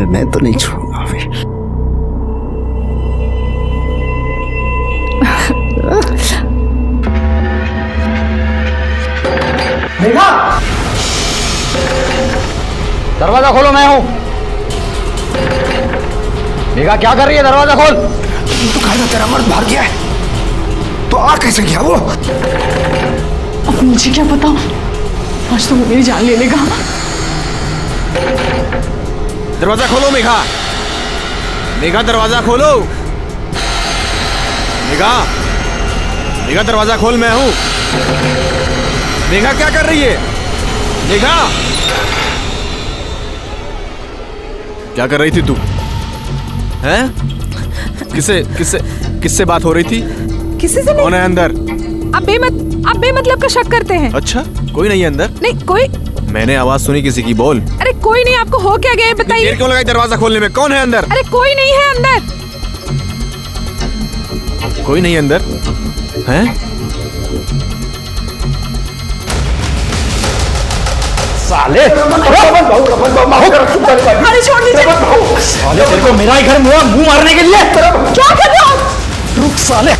मैं तो नहीं छोड़ूंगा फिर। मेघा, दरवाजा खोलो, मैं हूं। मेघा क्या कर रही है? दरवाजा खोल। तू कहा तेरा मर्द भाग गया है तो आ कैसे गया वो? अब मुझे क्या पता, आज तो वो मेरी जान ले लेगा। दरवाजा खोलो मेघा, मेघा दरवाजा खोलो। मेघा, मेघा दरवाजा खोल, मैं हूं। मेघा क्या कर रही है? मेघा क्या कर रही थी तू? हैं? किससे किससे किससे बात हो रही थी? किसी से नहीं। कौन है अंदर? आप बेमतलब का शक करते हैं। अच्छा, कोई नहीं है अंदर? नहीं कोई। मैंने आवाज सुनी किसी की, बोल। अरे कोई नहीं, आपको हो क्या गया बताइए। देर क्यों लगाई दरवाजा खोलने में? कौन है अंदर? अरे कोई नहीं है अंदर। कोई नहीं अंदर? हैं? साले, अरे छोड़ दीजिए। साले तेरे को मेरा ही घर मुंह मारने के लिए क्या कर रहे हो आप? रुक साले।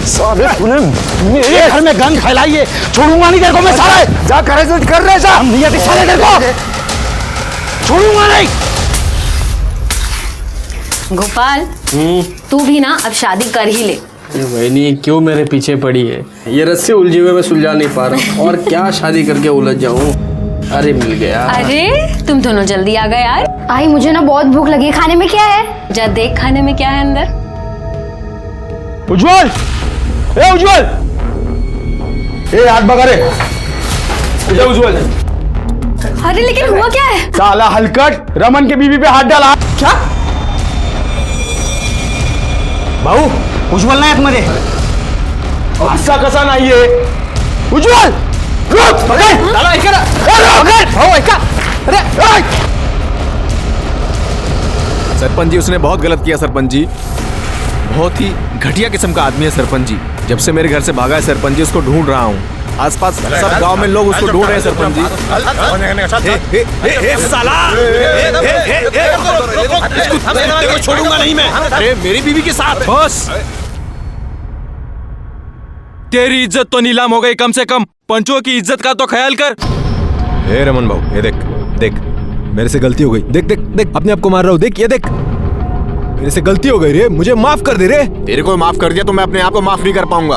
साले तूने मेरे घर में गन फैलाई है, छोड़ूंगा नहीं तेरे को मैं। साले जा करे जो कर रहे जा, हम नहीं आते साले तेरे को छोड़ूंगा नहीं। गोपाल, तू भी ना अब शादी कर ही ले। वही क्यों मेरे पीछे पड़ी है? ये रस्से उलझे हुए मैं सुलझा नहीं पा रहा और क्या शादी करके उलझ जाऊं। अरे मिल गया। अरे तुम दोनों जल्दी आ गए यार। आई मुझे ना बहुत भूख लगी है, खाने में क्या है? जा देख खाने में क्या है अंदर। उज्जवल, ए उज्जवल, ए हाथ भगा रे। उज्जवल, अरे लेकिन हुआ क्या है? साला हलकट रमन के बीवी पे हाथ डाला। क्या भाऊ? उज्जवल नाही आतमध्ये। असा कसा नाहीये? उज्जवल रुक, पकड त्याला, ऐका ना, पकड भाऊ, ऐका। अरे सरपंच जी, उसने बहुत गलत किया सरपंच जी। बहुत ही घटिया किस्म का आदमी है सरपंच जी। जब से मेरे घर से भागा है सरपंच जी, उसको ढूंढ रहा हूँ। आसपास सब गांव में लोग उसको ढूंढ रहे हैं सरपंच जी। इसको छोड़ूंगा नहीं मैं। अरे मेरी बीवी के साथ। बस, तेरी इज्जत तो नीलाम हो गई, कम से कम पंचों की इज्जत का तो ख्याल कर। हे रमन भाऊ, ये देख देख, मेरे से गलती हो गई। देख देख देख, अपने आप को मार रहा हूँ। देख ये देख, मेरे से गलती हो गई रे, मुझे माफ कर दे रे। तेरे को माफ कर दिया तो मैं अपने आप को माफ नहीं कर पाऊंगा,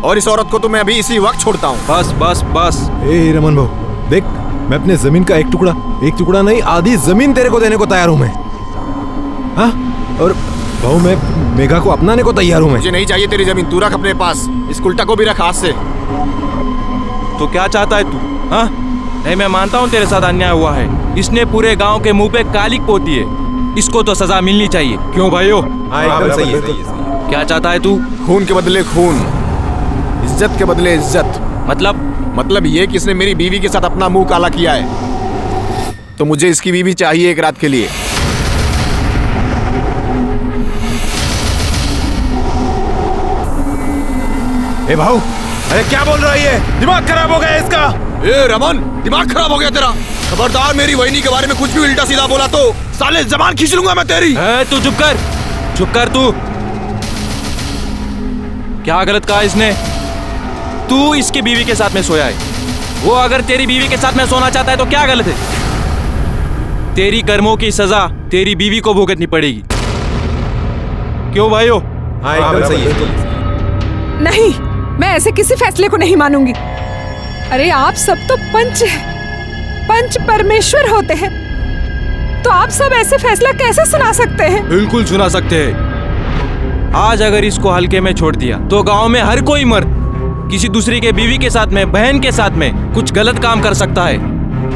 और इस औरत को तो मैं अभी इसी वक्त छोड़ता हूँ। बस बस बस। ए रमन भाऊ देख, मैं अपने जमीन का एक टुकड़ा नहीं, आधी जमीन तेरे को देने को तैयार हूँ मैं। हाँ, और भाऊ मैं मेघा को अपनाने को तैयार हूँ मैं। मुझे नहीं चाहिए तेरी जमीन, तू रख अपने पास। इस उल्टा को भी रख हाथ से। तो क्या चाहता है तू? हाँ, नहीं मैं मानता हूँ तेरे साथ अन्याय हुआ है। इसने पूरे गांव के मुंह पे कालिक पोती है, इसको तो सजा मिलनी चाहिए। क्यों भाइयों? हाँ एकदम सही है। क्या चाहता है तू? खून के बदले खून, इज्जत के बदले इज्जत। मतलब ये कि इसने मेरी बीवी के साथ अपना मुंह काला किया है, तो मुझे इसकी बीवी चाहिए एक रात के लिए। ए भाऊ, अरे क्या बोल रहा है ये? दिमाग खराब हो गया इसका। ए रमन, दिमाग खराब हो गया तेरा? खबरदार मेरी वहिनी के बारे में कुछ भी उल्टा सीधा बोला तो साले जबान खींच लूंगा मैं तेरी। तू चुप कर तू। क्या गलत कहा इसने? तू इसकी बीवी के साथ में सोया है, वो अगर तेरी बीवी के साथ में सोना चाहता है तो क्या गलत है? तेरी कर्मों की सजा तेरी बीवी को भुगतनी पड़ेगी। क्यों भाइयों? हाँ एकदम सही है। नहीं, मैं ऐसे किसी फैसले को नहीं मानूंगी। अरे आप सब तो पंच परमेश्वर होते हैं, तो आप सब ऐसे फैसला कैसे सुना सकते हैं? बिल्कुल सुना सकते हैं। आज अगर इसको हल्के में छोड़ दिया तो गांव में हर कोई मर्द किसी दूसरी के बीवी के साथ में, बहन के साथ में कुछ गलत काम कर सकता है।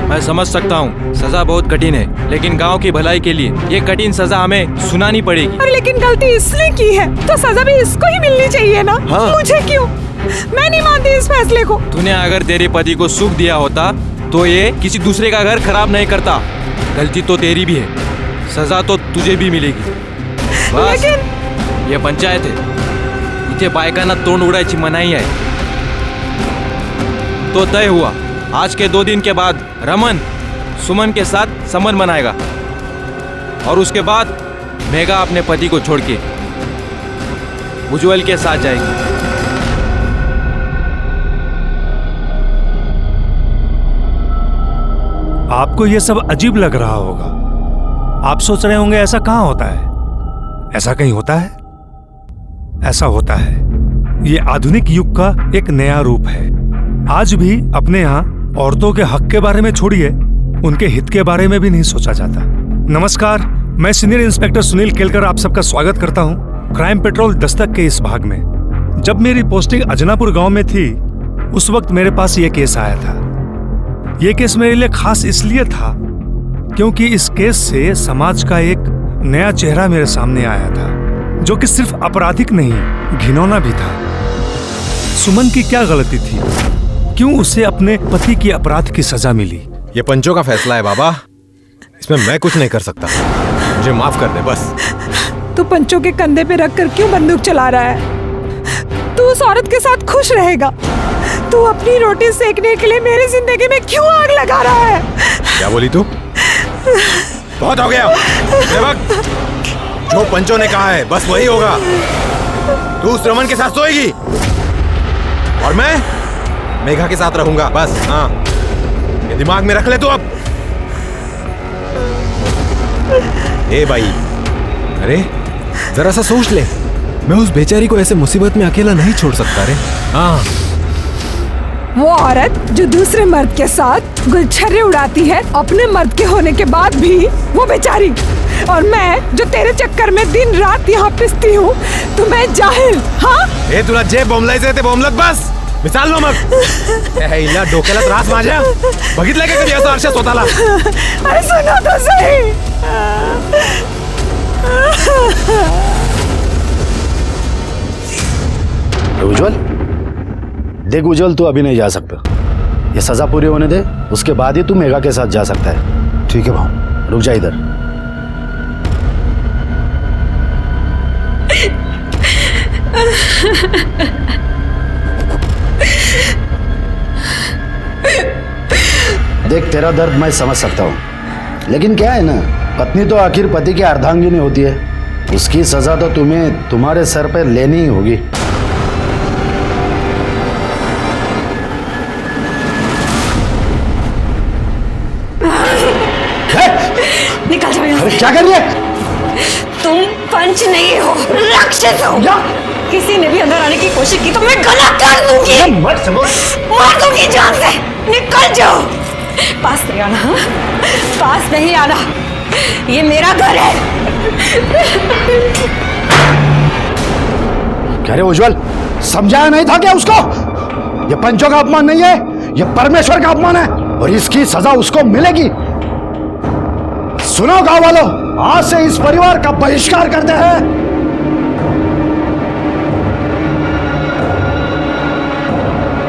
मैं समझ सकता हूँ सजा बहुत कठिन है, लेकिन गांव की भलाई के लिए ये कठिन सजा हमें सुनानी पड़ेगी। और लेकिन गलती इसने की है तो सजा भी इसको ही मिलनी चाहिए ना। हाँ। मुझे क्यों? मैं नहीं मानती इस फैसले को। तूने अगर तेरे पति को सुख दिया होता तो ये किसी दूसरे का घर खराब नहीं करता। गलती तो तेरी भी है, सजा तो तुझे भी मिलेगी। बस लेकिन ये पंचायत है, इथे बायकांना तोंड उडायची मनाई आहे। तो तय हुआ, आज के 2 दिन के बाद रमन सुमन के साथ संबंध बनाएगा और उसके बाद मेघा अपने पति को छोड़ के उज्जवल के साथ जाएगी। आपको यह सब अजीब लग रहा होगा। आप सोच रहे होंगे ऐसा कहां होता है, ऐसा कहीं होता है? ऐसा होता है। ये आधुनिक युग का एक नया रूप है। आज भी अपने यहाँ औरतों के हक के बारे में छोड़िए, उनके हित के बारे में भी नहीं सोचा जाता। नमस्कार, मैं सीनियर इंस्पेक्टर सुनील केलकर आप सबका स्वागत करता हूँ क्राइम पेट्रोल दस्तक के इस भाग में। जब मेरी पोस्टिंग अजनापुर गांव में थी, उस वक्त मेरे पास ये केस आया था। ये केस मेरे लिए खास इसलिए था क्योंकि इस केस से समाज का एक नया चेहरा मेरे सामने आया था, जो कि सिर्फ आपराधिक नहीं, घिनौना भी था। सुमन की क्या गलती थी? क्यों उसे अपने पति की अपराध की सजा मिली? ये पंचों का फैसला है बाबा, इसमें मैं कुछ नहीं कर सकता। मुझे माफ कर दे बस। तू पंचों के कंधे पे रखकर क्यों बंदूक चला रहा है? तू उस औरत के साथ खुश रहेगा? तू अपनी रोटी सेकने के लिए मेरी जिंदगी में क्यों आग लगा रहा है? क्या बोली तू? बहुत हो गया सेवक, जो पंचों ने कहा है बस वही होगा। तू उस रमन के साथ सोएगी और मैं मेघा के साथ रहूंगा बस। हाँ, ये दिमाग में रख ले तू अब। ए भाई, अरे जरा सा सोच ले, मैं उस बेचारी को ऐसे मुसीबत में अकेला नहीं छोड़ सकता रे। हाँ, वो औरत जो दूसरे मर्द के साथ गुलछर्रे उड़ाती है अपने मर्द के होने के बाद भी, वो बेचारी, और मैं जो तेरे चक्कर में दिन रात यहाँ पिसती हूँ, तो मैं जाहिल? हाँ, ए तुला जे बोंबलायचं ते बोंबलत बस, मिसाल नो मग। हिला डोक्याला त्रास माझ्या, बघितलं का कधी असं आरशात स्वतःला? अरे सुनो तो सही। उज्जवल, देख उज्जवल, तू अभी नहीं जा सकता। ये सजा पूरी होने दे, उसके बाद ही तू मेघा के साथ जा सकता है। ठीक है भाऊ, रुक जा इधर। देख, तेरा दर्द मैं समझ सकता हूँ, लेकिन क्या है ना, पत्नी तो आखिर पति की अर्धांगिनी होती है। उसकी सजा तो तुम्हें तुम्हारे सर पे लेनी ही होगी। निकल जाओ यहाँ अरे क्या कर रही है? तुम पंच नहीं हो, राक्षस हो। किसी ने भी अंदर आने की कोशिश की तो मैं गला काट दूंगी, मार दूंगी जान से। निकल जाओ, पास नहीं आना। हाँ? पास नहीं आना, ये मेरा घर है। कह रहे उज्जवल, समझाया नहीं था क्या उसको? ये पंचों का अपमान नहीं है, ये परमेश्वर का अपमान है, और इसकी सजा उसको मिलेगी। सुनो गांव वालों, आज से इस परिवार का बहिष्कार करते हैं।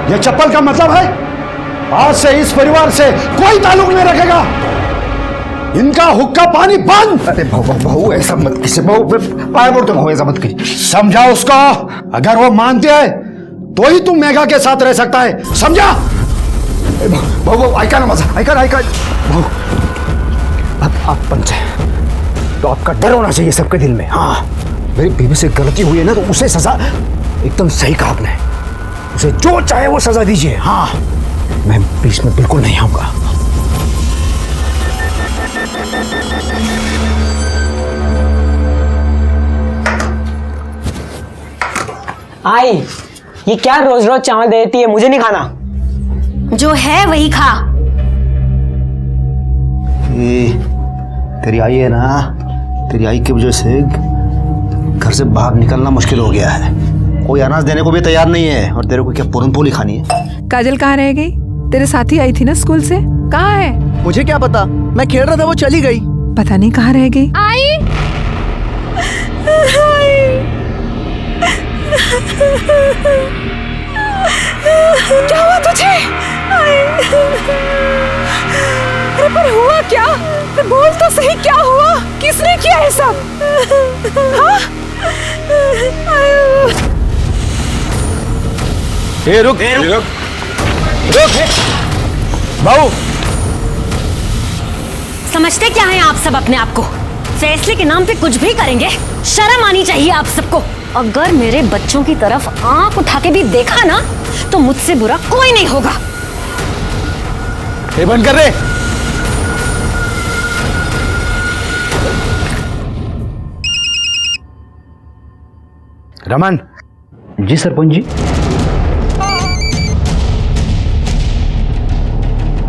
यह चप्पल का मतलब है, आज से इस परिवार से कोई ताल्लुक नहीं रखेगा। इनका हुक्का पानी बंद। अरे भाऊ ऐसा मत कीजिए भाऊ, पाया पड़ता हूँ, ऐसा मत कीजिए। समझा उसको, अगर वो मानते है तो ही तुम मेघा के साथ रह सकता है, समझा? भाऊ ऐका ना माझा, ऐका भाऊ, आप पंच है तो आपका डर होना चाहिए सबके दिल में। हाँ, मेरी बीवी से गलती हुई है ना, तो उसे सजा, एकदम सही कहा आपने, उसे जो चाहे वो सजा दीजिए। हाँ, मैं बीच में बिल्कुल नहीं आऊंगा। आई, ये क्या रोज रोज चावल देती है? मुझे नहीं खाना। जो है वही खा। तेरी आई है ना, तेरी आई की वजह से घर से बाहर निकलना मुश्किल हो गया है। कोई अनाज देने को भी तैयार नहीं है, और तेरे को क्या पूरन पोली खानी है? काजल कहाँ रह गई? तेरे साथी आई थी ना स्कूल से, कहाँ है? मुझे क्या पता, मैं खेल रहा था, वो चली गई। पता नहीं कहाँ रह गई। आई, क्या हुआ तुझे? अरे पर हुआ क्या? बोल तो सही, क्या हुआ? किसने किया है सब? हाँ? रुक। भाऊ, समझते क्या हैं आप सब अपने आप को? फैसले के नाम पे कुछ भी करेंगे? शर्म आनी चाहिए आप सबको। अगर मेरे बच्चों की तरफ आंख उठा के भी देखा ना तो मुझसे बुरा कोई नहीं होगा। ये बंद कर रहे। रमन जी, सरपंच जी।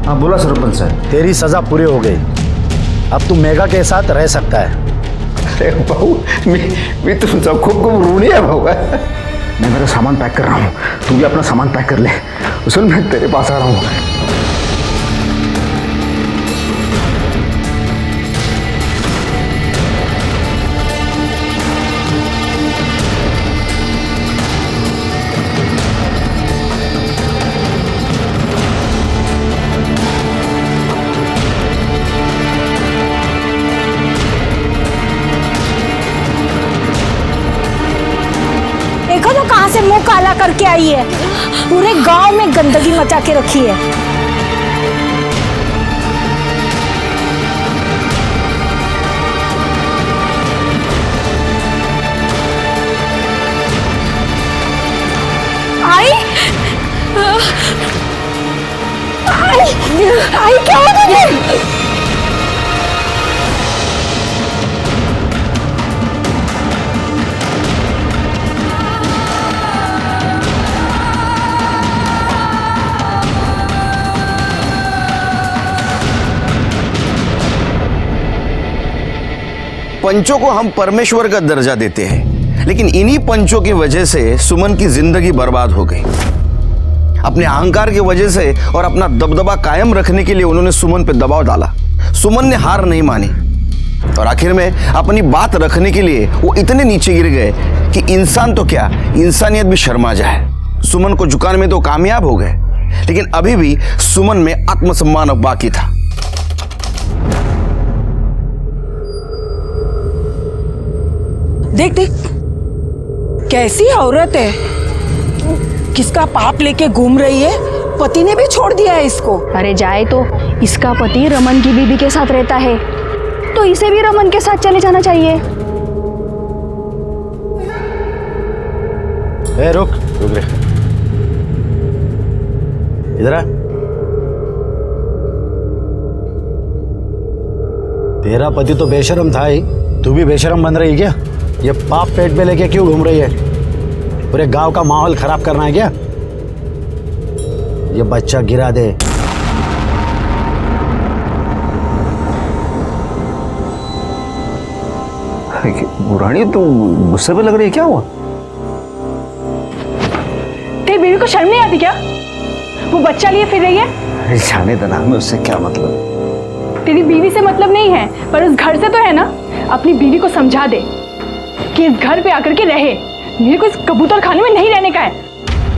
हाँ बोला सरपंच साहब। तेरी सजा पूरी हो गई, अब तू मेघा के साथ रह सकता है। अरे भाऊ, मैं तुमचा खूप खूप ऋणी है भाऊ। मैं मेरा सामान पैक कर रहा हूँ, तू भी अपना सामान पैक कर ले। सुन, मैं तेरे पास आ रहा हूँ। देखो तो कहाँ से मुंह काला करके आई है, पूरे गांव में गंदगी मचा के रखी है। आई आई क्या हो गया? पंचों को हम परमेश्वर का दर्जा देते हैं, लेकिन इन्हीं पंचों की वजह से सुमन की जिंदगी बर्बाद हो गई। अपने अहंकार की वजह से और अपना दबदबा कायम रखने के लिए उन्होंने सुमन पर दबाव डाला। सुमन ने हार नहीं मानी और आखिर में अपनी बात रखने के लिए वो इतने नीचे गिर गए कि इंसान तो क्या, इंसानियत भी शर्मा जाए। सुमन को झुकाने में तो कामयाब हो गए, लेकिन अभी भी सुमन में आत्मसम्मान अब बाकी था। देख देख कैसी औरत है, किसका पाप लेके घूम रही है। पति ने भी छोड़ दिया है इसको। अरे जाए तो, इसका पति रमन की बीबी के साथ रहता है तो इसे भी रमन के साथ चले जाना चाहिए। ए, रुक रुक रे, इधर आ। तेरा पति तो बेशरम था ही, तू भी बेशरम बन रही क्या? ये पाप पेट पे लेके क्यों घूम रही है? पूरे गांव का माहौल खराब करना है क्या? ये बच्चा गिरा दे। बुरानी, तू गुस्से पे लग रही है, क्या हुआ? तेरी बीवी को शर्म नहीं आती क्या? वो बच्चा लिए फिर रही है। अरे जाने देना, हमें उससे क्या मतलब? तेरी बीवी से मतलब नहीं है, पर उस घर से तो है ना। अपनी बीवी को समझा दे कि इस घर पे आकर के रहे। मेरे को इस कबूतर खाने में नहीं रहने का है।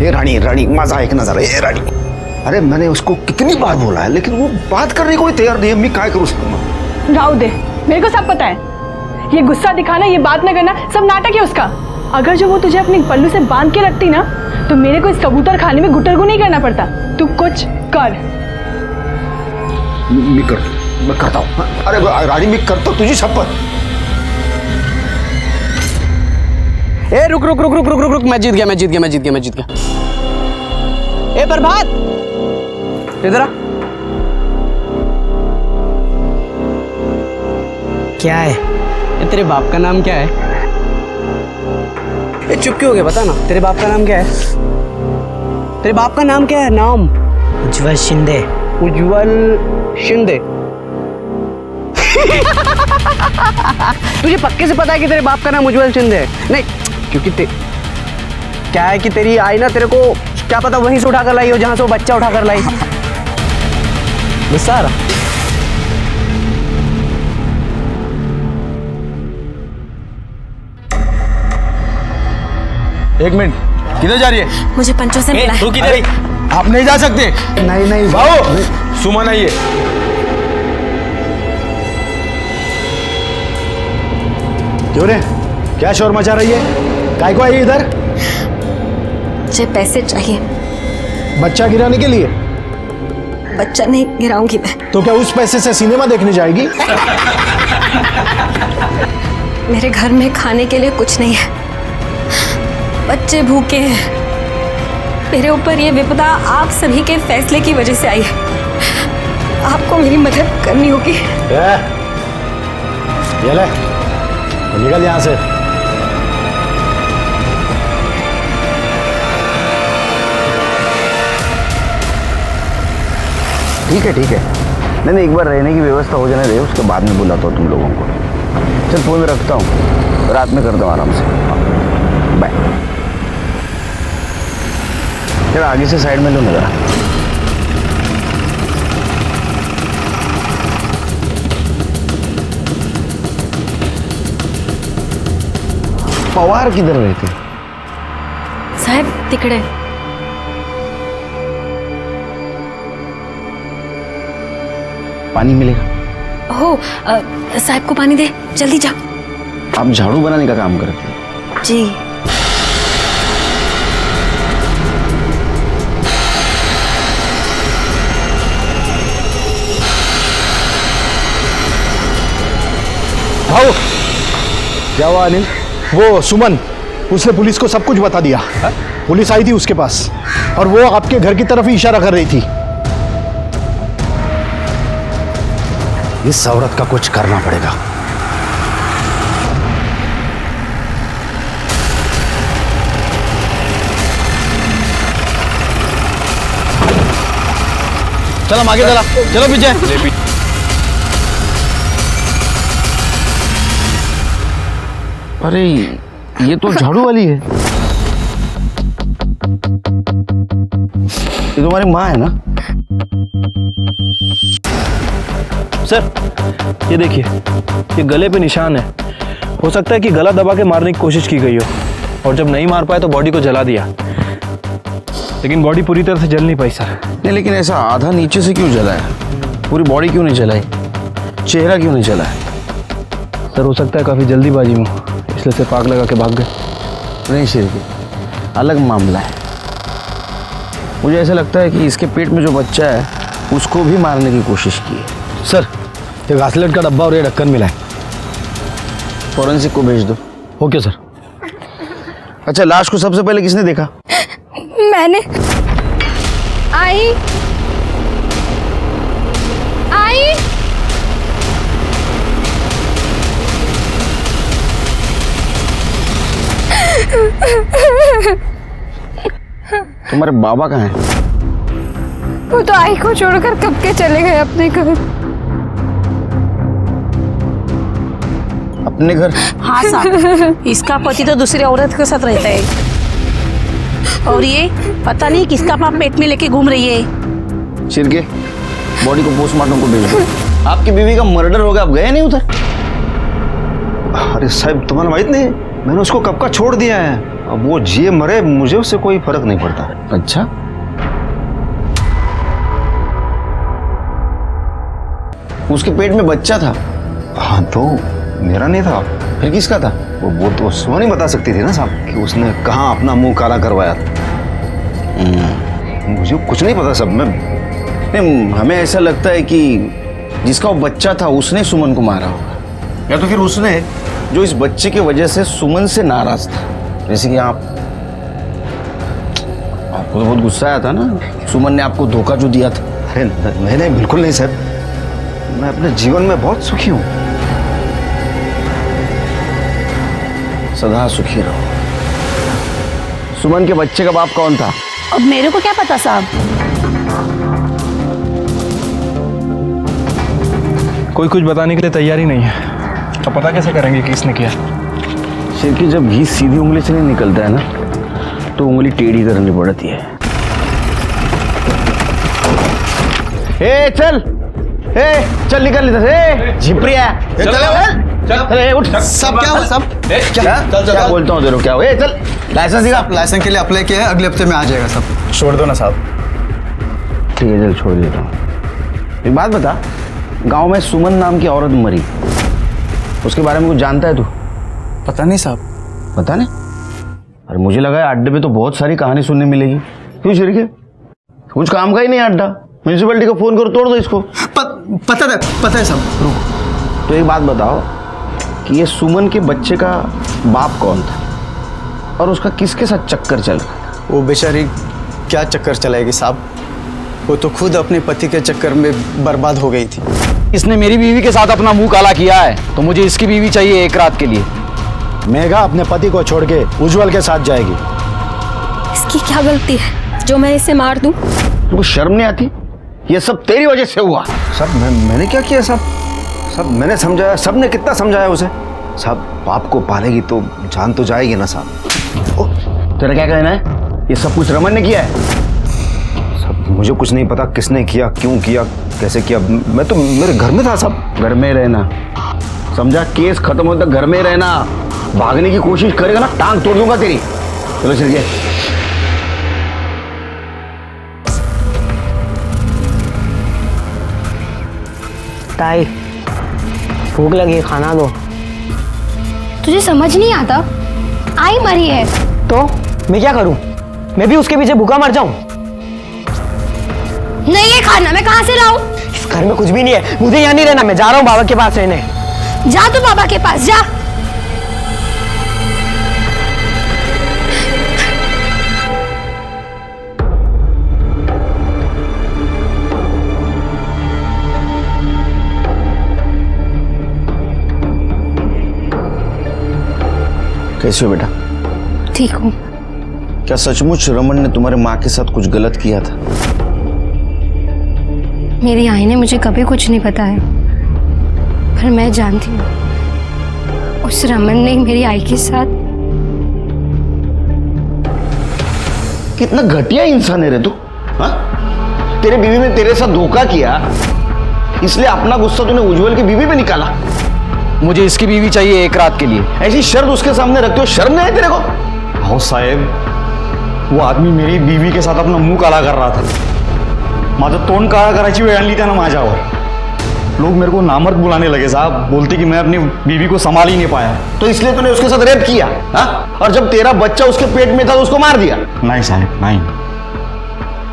ये रानी, रानी मजा एक नजर है। ये रानी, अरे मैंने उसको कितनी बार बोला है, लेकिन वो बात करने को तैयार नहीं है। मैं क्या करूँ उसको? राव दे, मेरे को सब पता है। ये गुस्सा दिखाना, ये बात न करना, सब नाटक है उसका। अगर जो वो तुझे अपने पल्लू से बांध के रखती ना तो मेरे को इस कबूतर खाने में गुटरगु नहीं करना पड़ता। तू कुछ कर। मैं करता हूँ। अरे रानी, मैं करता हूँ, तुझी शपथ। ए रुक रुक रुक रुक रुक रुक रुक, मैं जीत गया, मैं जीत गया, मैं जीत गया, मैं जीत गया। ए प्रभात, इधर आ। क्या है ये? तेरे बाप का नाम क्या है? ए चुप क्यों हो गया? बता ना, तेरे बाप का नाम क्या है? तेरे बाप का नाम क्या है? नाम? उज्जवल शिंदे। उज्जवल शिंदे। तुझे पक्के से पता है कि तेरे बाप का नाम उज्जवल शिंदे है? नहीं, क्योंकि क्या है कि तेरी आई ना, तेरे को क्या पता वहीं से उठा कर लाई हो जहां से वो बच्चा उठा कर लाई। गुस्सा आ रहा? एक मिनट, किधर जा रही है? मुझे पंचों से मिला है। तू किधर? आप नहीं जा सकते। नहीं नहीं बाबू, सुमन आई है। क्यों रे, क्या शोर मचा रही है? काय को आई इधर? मुझे पैसे चाहिए। बच्चा गिराने के लिए? बच्चा नहीं गिराऊंगी मैं। तो क्या उस पैसे से सिनेमा देखने जाएगी? मेरे घर में खाने के लिए कुछ नहीं है, बच्चे भूखे हैं। मेरे ऊपर ये विपदा आप सभी के फैसले की वजह से आई है। आपको मेरी मदद करनी होगी। ये ले, निकल यहाँ से। ठीक है ठीक है, नहीं एक बार रहने की व्यवस्था हो जाने दे, उसके बाद में बुलाता हूँ तुम लोगों को। चल फोन रखता हूँ, रात में करता हूँ आराम से। बाय। चल आगे से साइड में लो ना जरा। पवार किधर रहते? साहब तिकडे। पानी मिलेगा? हो साहब को पानी दे, जल्दी जा। आप झाड़ू बनाने का काम करते हैं? जी। भाऊ, क्या हुआ अनिल? वो सुमन, उसने पुलिस को सब कुछ बता दिया। पुलिस आई थी उसके पास और वो आपके घर की तरफ ही इशारा कर रही थी। इस औरत का कुछ करना पड़ेगा। चलो हम आगे, चला चलो पीछे। अरे ये तो झाड़ू वाली है। ये तुम्हारी माँ है ना? सर ये देखिए, ये गले पे निशान है। हो सकता है कि गला दबा के मारने की कोशिश की गई हो और जब नहीं मार पाए तो बॉडी को जला दिया, लेकिन बॉडी पूरी तरह से जल नहीं पाई सर। नहीं लेकिन ऐसा आधा नीचे से क्यों जला है? पूरी बॉडी क्यों नहीं जलाई? चेहरा क्यों नहीं जला है? सर हो सकता है काफ़ी जल्दीबाजी में, इसलिए से पाग लगा के भाग गए। नहीं शिरकी, अलग मामला है। मुझे ऐसा लगता है कि इसके पेट में जो बच्चा है उसको भी मारने की कोशिश की है। सर ये घासलेट का डब्बा और ये ढक्कन मिला है, फॉरेंसिक को भेज दो। Okay sir. अच्छा लाश को सबसे पहले किसने देखा? मैंने। आई आई तुम्हारे बाबा कहाँ हैं? वो तो आई को छोड़कर कब के चले गए अपने घर। अपने घर? हाँ साहब, इसका पति तो दूसरी औरत के साथ रहता है और ये पता नहीं किसका पाप पेट में लेके घूम रही है। शिरके, बॉडी को पोस्टमार्टम को भेज दो। आपकी बीवी का मर्डर हो गया, आप गए नहीं उधर? अरे साहब तुम्हारा माहित नहीं, मैंने उसको कब का छोड़ दिया है। अब वो जिए मरे मुझे उससे कोई फर्क नहीं पड़ता। अच्छा, उसके पेट में बच्चा था? हाँ तो मेरा नहीं था, फिर किसका था? वो तो सुमन ही बता सकती थी ना साहब कि उसने कहाँ अपना मुंह काला करवाया था। मुझे कुछ नहीं पता सब में। नहीं, हमें ऐसा लगता है कि जिसका वो बच्चा था उसने सुमन को मारा होगा, या तो फिर उसने जो इस बच्चे की वजह से सुमन से नाराज था। जैसे कि आपको तो बहुत गुस्सा आया था ना, सुमन ने आपको धोखा जो दिया था। अरे नहीं, बिल्कुल नहीं साहब, मैं अपने जीवन में बहुत सुखी हूँ। सदा सुखी रहो। सुमन के बच्चे का बाप कौन था? अब मेरे को क्या पता साहब। कोई कुछ बताने के लिए तैयार ही नहीं है, तो पता कैसे करेंगे कि किसने किया? सिर की जब घी सीधी उंगली से नहीं निकलता है ना, तो उंगली टेढ़ी करनी पड़ती है। ए चल, चल निकल इधर से, झिपरिया। चल उठ। सब क्या हुआ सब? क्या बोलता हूँ तेरे, क्या हुआ? चल लाइसेंस दिखा। लाइसेंस के लिए अप्लाई किया है, अगले हफ्ते में आ जाएगा सब। छोड़ दो ना साहब। ठीक है चल छोड़ देता हूँ। एक बात बता, गांव में सुमन नाम की औरत मरी, उसके बारे में कुछ जानता है तू? पता नहीं साहब। पता नहीं? अरे मुझे लगा है अड्डे पे तो बहुत सारी कहानी सुनने मिलेगी। क्यों शिरके, कुछ काम का ही नहीं अड्डा। म्यूनिसिपैलिटी को फोन करो, तोड़ दो इसको। पता है साहब। तो एक बात बताओ कि ये सुमन के बच्चे का बाप कौन था और उसका किसके साथ चक्कर चल रहा था? वो बेचारी क्या चक्कर चलाएगी साहब, वो तो खुद अपने पति के चक्कर में बर्बाद हो गई थी। इसने मेरी बीवी के साथ अपना मुंह काला किया है, तो मुझे इसकी बीवी चाहिए एक रात के लिए। मेघा अपने पति को छोड़ के उज्जवल के साथ जाएगी। इसकी क्या गलती है जो मैं इसे मार दूं? तुमको शर्म नहीं आती? ये सब तेरी वजह से हुआ। सब मैंने क्या किया साहब? सब मैंने समझाया, सब ने कितना समझाया उसे। साहब बाप को पालेगी तो जान तो जाएगी ना साहब। तेरा क्या कहना है? ये सब कुछ रमन ने किया है? सब मुझे कुछ नहीं पता किसने किया, क्यों किया, कैसे किया। मैं तो मेरे घर में था साहब। घर में रहना समझा? केस खत्म होने तक घर में रहना। भागने की कोशिश करेगा ना टांग तोड़ दूंगा तेरी। चलो चल के। ताई भूख लगी, खाना दो। तुझे समझ नहीं आता? आई मरी है तो मैं क्या करूं? मैं भी उसके पीछे भूखा मर जाऊं? नहीं है खाना, मैं कहाँ से लाऊं? इस घर में कुछ भी नहीं है, मुझे यहाँ नहीं रहना। मैं जा रहा हूँ बाबा के पास रहने। जा तू बाबा के पास जा। कैसे हो बेटा? ठीक हूँ। क्या सचमुच रमन ने तुम्हारे माँ के साथ कुछ गलत किया था? मेरी आई ने मुझे कभी कुछ नहीं बताया, पर मैं जानती हूँ उस रमन ने मेरी आई के साथ। कितना घटिया इंसान है रे तू। हाँ? तेरे बीवी ने तेरे साथ धोखा किया, इसलिए अपना गुस्सा तूने उज्जवल की बीवी पे निकाला। मुझे इसकी बीवी चाहिए एक रात के लिए। ऐसी शर्त उसके सामने रखते हो, शर्म नहीं है तेरे को? हाँ साहेब, वो आदमी मेरी बीवी के साथ अपना मुंह काला कर रहा था। माझं तोंड काळा करायची वेळ आणली त्यानं माझ्यावर। लोग मेरे को नामर्द बुलाने लगे साहब, बोलते कि मैं अपनी बीवी को संभाल ही नहीं पाया। तो इसलिए तूने उसके साथ रेप किया? हाँ? और जब तेरा बच्चा उसके पेट में था तो उसको मार दिया? नहीं साहब नहीं,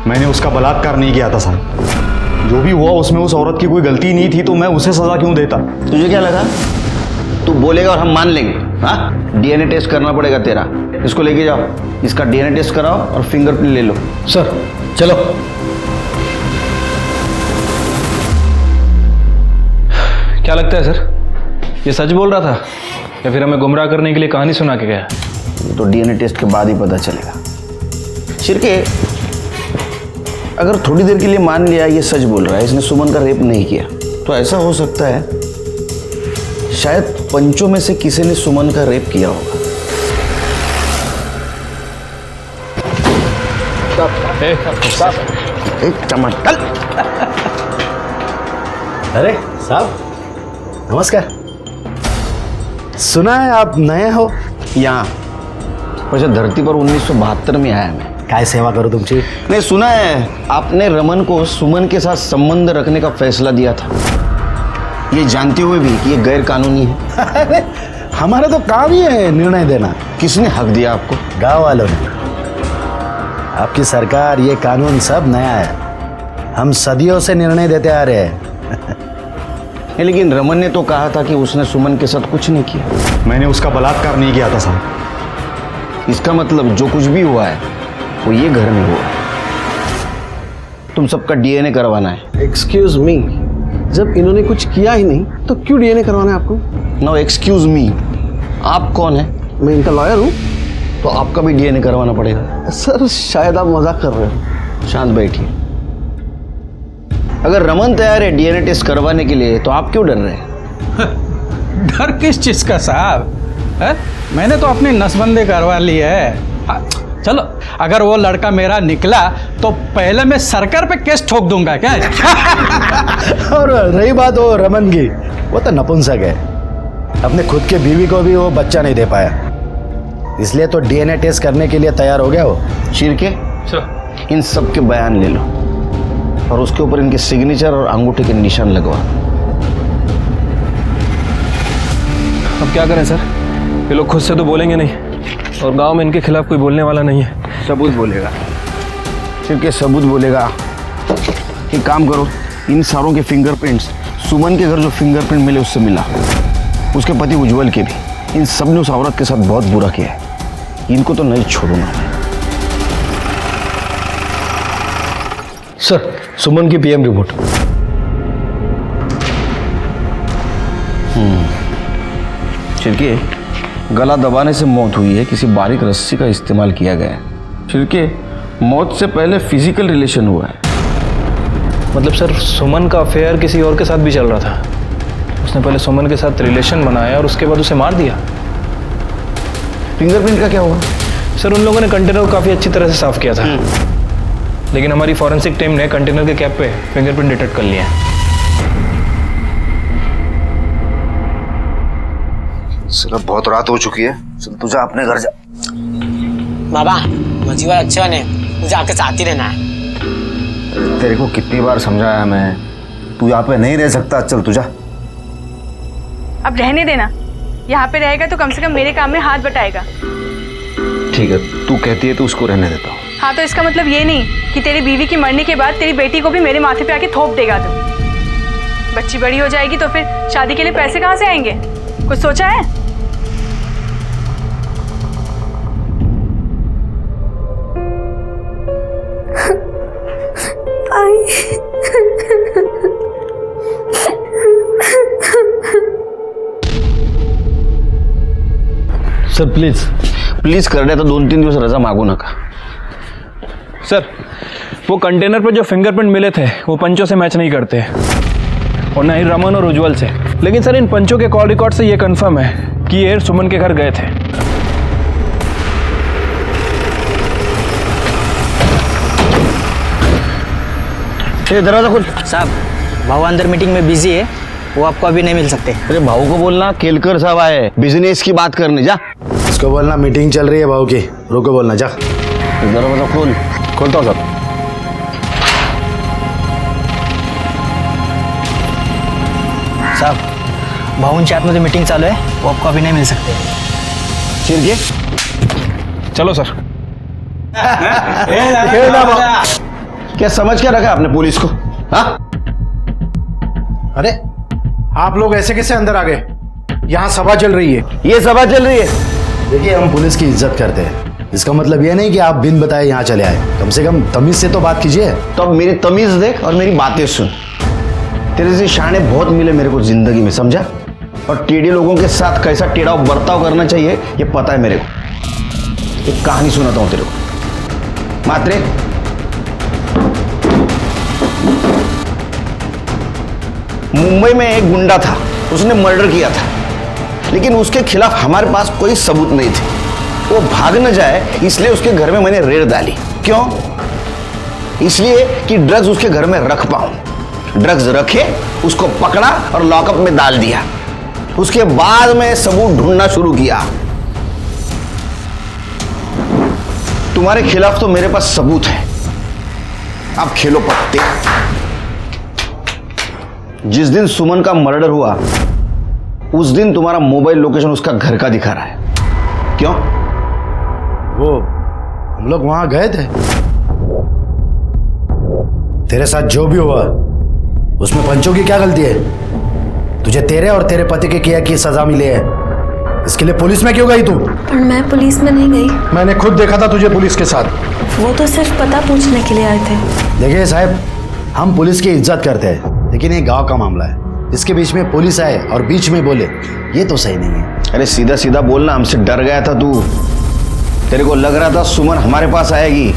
मैंने उसका बलात्कार नहीं किया था साहब। जो भी हुआ उसमें उस औरत की कोई गलती नहीं थी, तो मैं उसे सजा क्यों देता? तुझे क्या लगा तू बोलेगा और हम मान लेंगे? हाँ? डीएनए टेस्ट करना पड़ेगा तेरा। इसको लेके जाओ, इसका डीएनए टेस्ट कराओ और फिंगरप्रिंट ले लो। सर चलो। क्या लगता है सर, ये सच बोल रहा था या फिर हमें गुमराह करने के लिए कहानी सुना के गया? तो डीएनए टेस्ट के बाद ही पता चलेगा। शिरके, अगर थोड़ी देर के लिए मान लिया ये सच बोल रहा है, इसने सुमन का रेप नहीं किया, तो ऐसा हो सकता है शायद पंचों में से किसी ने सुमन का रेप किया होगा। एक चमटल। अरे साहब नमस्कार। सुना है आप नए हो यहाँ? वैसे धरती पर 1972 में आया मैं। काय सेवा करूं तुमची? नहीं, सुना है आपने रमन को सुमन के साथ संबंध रखने का फैसला दिया था, ये जानते हुए भी कि ये गैर कानूनी है। हमारा तो काम ही है निर्णय देना। किसने हक दिया आपको? गांव वालों ने। आपकी सरकार, ये कानून सब नया है, हम सदियों से निर्णय देते आ रहे हैं। लेकिन रमन ने तो कहा था कि उसने सुमन के साथ कुछ नहीं किया। मैंने उसका बलात्कार नहीं किया था साहब। इसका मतलब जो कुछ भी हुआ है वो ये घर में हुआ है। तुम सबका डीएनए करवाना है। एक्सक्यूज मी, जब इन्होंने कुछ किया ही नहीं तो क्यों डीएनए करवाना है आपको? नो एक्सक्यूज मी, आप कौन है? मैं इनका लॉयर हूँ। तो आपका भी डीएनए करवाना पड़ेगा। सर शायद आप मजाक कर रहे हो। शांत बैठिए। अगर रमन तैयार है डीएनए टेस्ट करवाने के लिए तो आप क्यों डर रहे हैं? डर किस चीज का साहब? मैंने तो अपनी नसबंदी करवा ली है। चलो, अगर वो लड़का मेरा निकला तो पहले मैं सरकार पे केस ठोक दूंगा क्या? और रही बात वो रमन की, वो तो नपुंसक है, अपने खुद के बीवी को भी वो बच्चा नहीं दे पाया, इसलिए तो डीएनए टेस्ट करने के लिए तैयार हो गया वो। शिरके, इन सब के बयान ले लो और उसके ऊपर इनके सिग्नेचर और अंगूठे के निशान लगवा। अब क्या करें सर, ये लोग खुद से तो बोलेंगे नहीं और गांव में इनके खिलाफ कोई बोलने वाला नहीं है। सबूत बोलेगा, शिरके सबूत बोलेगा। एक काम करो, इन सारों के फिंगरप्रिंट्स सुमन के घर जो फिंगरप्रिंट मिले उससे मिला, उसके पति उज्जवल के भी। इन सब ने उस औरत के साथ बहुत बुरा किया है, इनको तो नहीं छोड़ूंगा मैं। सर, सुमन की पीएम रिपोर्ट। छिड़के गला दबाने से मौत हुई है, किसी बारीक रस्सी का इस्तेमाल किया गया है। छिड़के मौत से पहले फिजिकल रिलेशन हुआ है। मतलब सर, सुमन का अफेयर किसी और के साथ भी चल रहा था। उसने पहले सुमन के साथ रिलेशन बनाया और उसके बाद उसे मार दिया। फिंगरप्रिंट का क्या हुआ? सर, उन लोगों ने कंटेनर को काफ़ी अच्छी तरह से साफ किया था, लेकिन हमारी फॉरेंसिक टीम ने कंटेनर के कैप पे फिंगरप्रिंट डिटेक्ट कर लिया है। चलो, बहुत रात हो चुकी है, चल तू जा अपने घर जा। बाबा, मजीवा अच्छा ने मुझे आके साथ ही रहना है। तेरे को कितनी बार समझाया मैं, तू यहाँ पे नहीं रह सकता, चल तू जा। अब रहने देना, यहाँ पे रहेगा तो कम से कम मेरे काम में हाथ बटाएगा। ठीक है, तू कहती है तो उसको रहने देता हूँ। हाँ, तो इसका मतलब ये नहीं कि तेरी बीवी की मरने के बाद तेरी बेटी को भी मेरे माथे पे आके थोप देगा तू। बच्ची बड़ी हो जाएगी तो फिर शादी के लिए पैसे कहाँ से आएंगे? कुछ सोचा है? सर प्लीज प्लीज कर दे, तो 2-3 दिवस रजा मांगू नका। सर, वो कंटेनर पर जो फिंगरप्रिंट मिले थे वो पंचों से मैच नहीं करते, और ना ही रमन और उज्जवल से। लेकिन सर, इन पंचों के कॉल रिकॉर्ड से ये कंफर्म है कि ये सुमन के घर गए थे। दरवाजा खोल। साहब, भाऊ अंदर मीटिंग में बिजी है, वो आपको अभी नहीं मिल सकते। अरे भाऊ को बोलना केलकर साहब आए बिजनेस की बात करने, जा। इसको बोलना मीटिंग चल रही है भाऊ की, रुको बोलना, जा। दरवाजा खोल। खोलता हूँ सर। साहब, भाऊ चाट में जो मीटिंग चालू है वो आपको अभी नहीं मिल सकते। छिड़के चलो सर। क्या समझ क्या रखा आपने पुलिस को? हाँ, अरे आप लोग ऐसे कैसे अंदर आ गए? यहाँ सभा चल रही है। ये सभा चल रही है। देखिए, हम पुलिस की इज्जत करते हैं, इसका मतलब ये नहीं कि आप बिन बताए यहाँ चले आए। कम से कम तमीज से तो बात कीजिए। तो अब मेरी तमीज देख और मेरी बातें सुन। तेरे से शाने बहुत मिले मेरे को जिंदगी में, समझा? और टेढ़े लोगों के साथ कैसा टेढ़ा बर्ताव करना चाहिए ये पता है मेरे को। एक कहानी सुनाता हूँ तेरे को। मात्रे, मुंबई में एक गुंडा था, उसने मर्डर किया था, लेकिन उसके खिलाफ हमारे पास कोई सबूत नहीं थे। वो भाग न जाए इसलिए उसके घर में मैंने रेड डाली। क्यों? इसलिए कि ड्रग्स उसके घर में रख पाऊं। ड्रग्स रखे, उसको पकड़ा और लॉकअप में डाल दिया। उसके बाद में सबूत ढूंढना शुरू किया। तुम्हारे खिलाफ तो मेरे पास सबूत है, अब खेलो पत्ते। जिस दिन सुमन का मर्डर हुआ उस दिन तुम्हारा मोबाइल लोकेशन उसका घर का दिखा रहा है। क्यों? वो हम लोग वहां गए थे। तेरे साथ जो भी हुआ उसमें पंचों की क्या गलती है? तुझे तेरे और तेरे पति के किया की सजा मिली है, इसके लिए पुलिस में क्यों गई तू? पर मैं पुलिस में नहीं गई। मैंने खुद देखा था तुझे पुलिस के साथ। वो तो सिर्फ पता पूछने के लिए आए थे। देखिए साहब, हम पुलिस की इज्जत करते हैं, लेकिन ये गांव का मामला है, इसके बीच में पुलिस आए और बीच में बोले, ये तो सही नहीं है। अरे सीधा सीधा बोलना, हमसे डर गया था तू। तेरे को लग रहा था सुमन हमारे पास आएगी,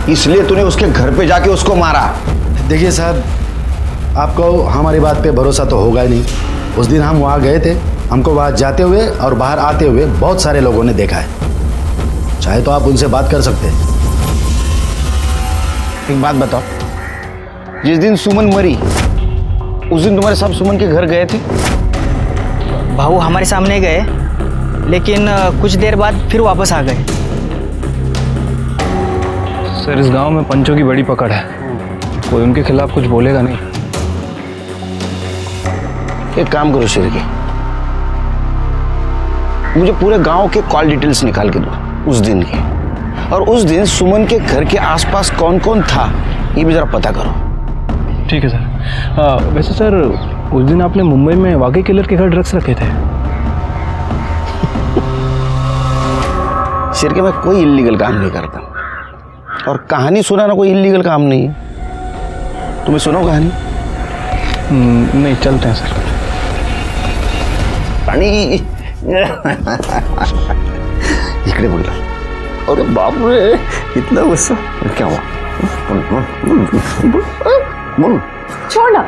इसलिए तूने उसके घर पे जाके उसको मारा। देखिए साहब, आपको हमारी बात पे भरोसा तो होगा ही नहीं। उस दिन हम वहाँ गए थे, हमको वहाँ जाते हुए और बाहर आते हुए बहुत सारे लोगों ने देखा है। चाहे तो आप उनसे बात कर सकते हैं। एक बात बताओ, जिस दिन सुमन मरी उस दिन तुम्हारे साहब सुमन के घर गए थे? भाऊ हमारे सामने गए, लेकिन कुछ देर बाद फिर वापस आ गए। सर, इस गांव में पंचों की बड़ी पकड़ है, कोई उनके खिलाफ कुछ बोलेगा नहीं। एक काम करो शिरके, मुझे पूरे गांव के कॉल डिटेल्स निकाल के दो उस दिन के, और उस दिन सुमन के घर के आसपास कौन कौन था ये भी जरा पता करो। ठीक है सर। वैसे सर उस दिन आपने मुंबई में वाकई किलर के घर ड्रग्स रखे थे? शेर के मैं कोई इलीगल काम नहीं करता, और कहानी सुनाना कोई इलीगल काम नहीं है। तुम्हें सुनाओ कहानी? नहीं, चलते हैं सर। पानी इकडे बोल। अरे बाप रे, इतना गुस्सा क्या हुआ? बोल। छोड़ ना।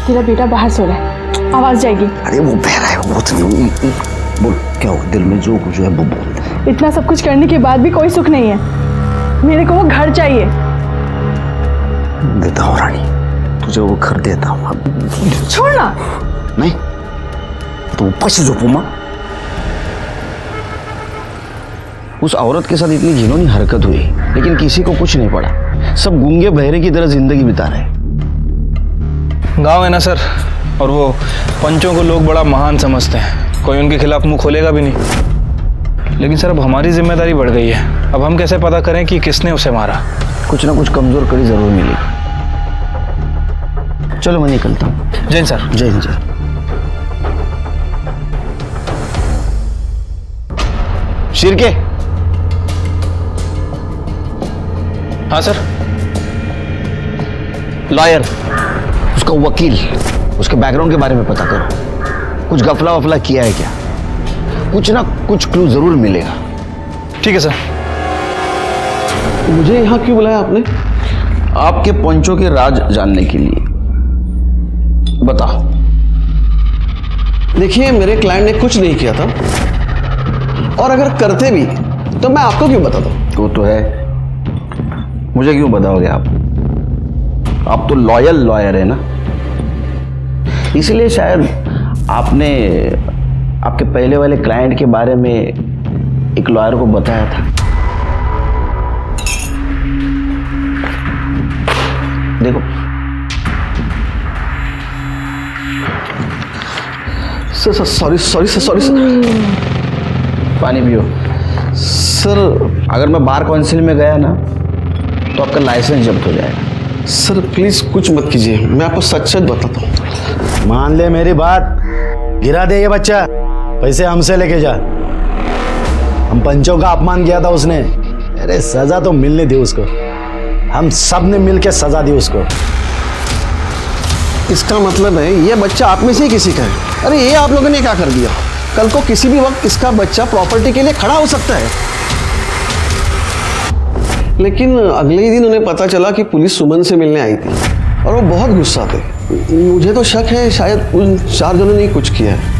तेरा बेटा बाहर सो रहा है, आवाज जाएगी। अरे वो बह रहा है, वो बोल क्या हुआ? दिल में जो कुछ है वो बोल। इतना सब कुछ करने के बाद भी कोई सुख नहीं है। मेरे को वो घर चाहिए। देता हूँ रानी, तुझे वो घर देता हूँ। छोड़ ना। नहीं तो ऊपर से झोपू माँ। उस औरत के साथ इतनी घिनौनी हरकत हुई, लेकिन किसी को कुछ नहीं पड़ा। सब गूंगे बहरे की तरह जिंदगी बिता रहे। गांव है ना सर, और वो पंचों को लोग बड़ा महान समझते हैं, कोई उनके खिलाफ मुंह खोलेगा भी नहीं। लेकिन सर अब हमारी जिम्मेदारी बढ़ गई है। अब हम कैसे पता करें कि किसने उसे मारा? कुछ ना कुछ कमजोर कड़ी जरूर मिलेगी। चलो मैं निकलता हूँ। जय हिंद सर। जय हिंद। जय शिरके। हाँ सर। लॉयर, उसका वकील, उसके बैकग्राउंड के बारे में पता करो। कुछ गफला वफला किया है क्या? कुछ ना कुछ क्लू जरूर मिलेगा। ठीक है सर। मुझे यहाँ क्यों बुलाया आपने? आपके पंचों के राज जानने के लिए। बताओ। देखिए, मेरे क्लाइंट ने कुछ नहीं किया था, और अगर करते भी तो मैं आपको क्यों बताता? वो तो है, मुझे क्यों बताओगे आप? आप तो लॉयल लॉयर है ना, इसलिए शायद आपने आपके पहले वाले क्लाइंट के बारे में एक लॉयर को बताया था। देखो सर, सॉरी। पानी पियो। सर अगर मैं बार काउंसिल में गया ना तो आपका लाइसेंस जब्त हो जाएगा। सर प्लीज कुछ मत कीजिए, मैं आपको सच सच बताता हूँ। मान ले मेरी बात, गिरा दे ये बच्चा, पैसे हमसे लेके जा। हम पंचों का अपमान किया था उसने, अरे सजा तो मिलने दी उसको। हम सब ने मिलकर सजा दी उसको। इसका मतलब है ये बच्चा आप में से ही किसी का है। अरे ये आप लोगों ने क्या कर दिया? कल को किसी भी वक्त इसका बच्चा प्रॉपर्टी के लिए खड़ा हो सकता है। लेकिन अगले ही दिन उन्हें पता चला कि पुलिस सुमन से मिलने आई थी, और वो बहुत गुस्सा थे। मुझे तो शक है शायद उन 4 जनों ने कुछ किया है।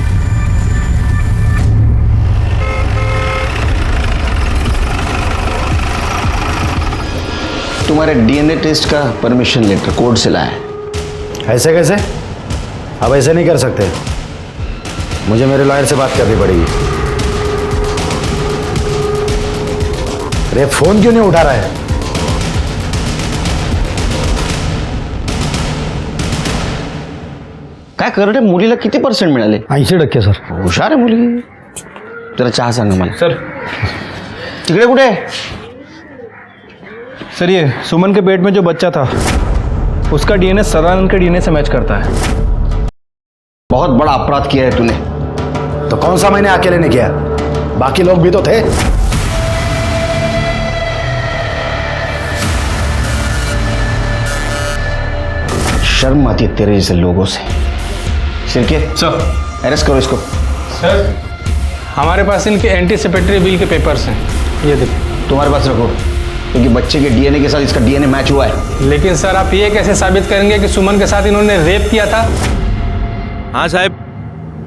तुम्हारे डीएनए टेस्ट का परमिशन लेटर कोर्ट से लाया है। ऐसे कैसे? अब ऐसे नहीं कर सकते, मुझे मेरे लॉयर से बात करनी पड़ेगी। अरे फोन क्यों नहीं उठा रहा है? काय कर रे? मुलीला किती % मिळाले? 80% सर. हुशार आहे मुली. जरा चहा सांगा मला. सर तिकडे कुठे? सर ये सुमन के पेट में जो बच्चा था उसका डीएनए सदानंद के डीएनए से मैच करता है। बहुत बड़ा अपराध किया है तूने। तो कौन सा मैंने अकेले ने किया? बाकी लोग भी तो थे। शर्म आती है तेरे जैसे लोगों से। शिरके सर अरेस्ट करो इसको। सर हमारे पास इनके एंटीसिपेटरी बिल के पेपर्स हैं, ये देखो। तुम्हारे पास रखो, क्योंकि बच्चे के डीएनए के साथ इसका डीएनए मैच हुआ है। लेकिन सर आप ये कैसे साबित करेंगे कि सुमन के साथ इन्होंने रेप किया था? हाँ साहब,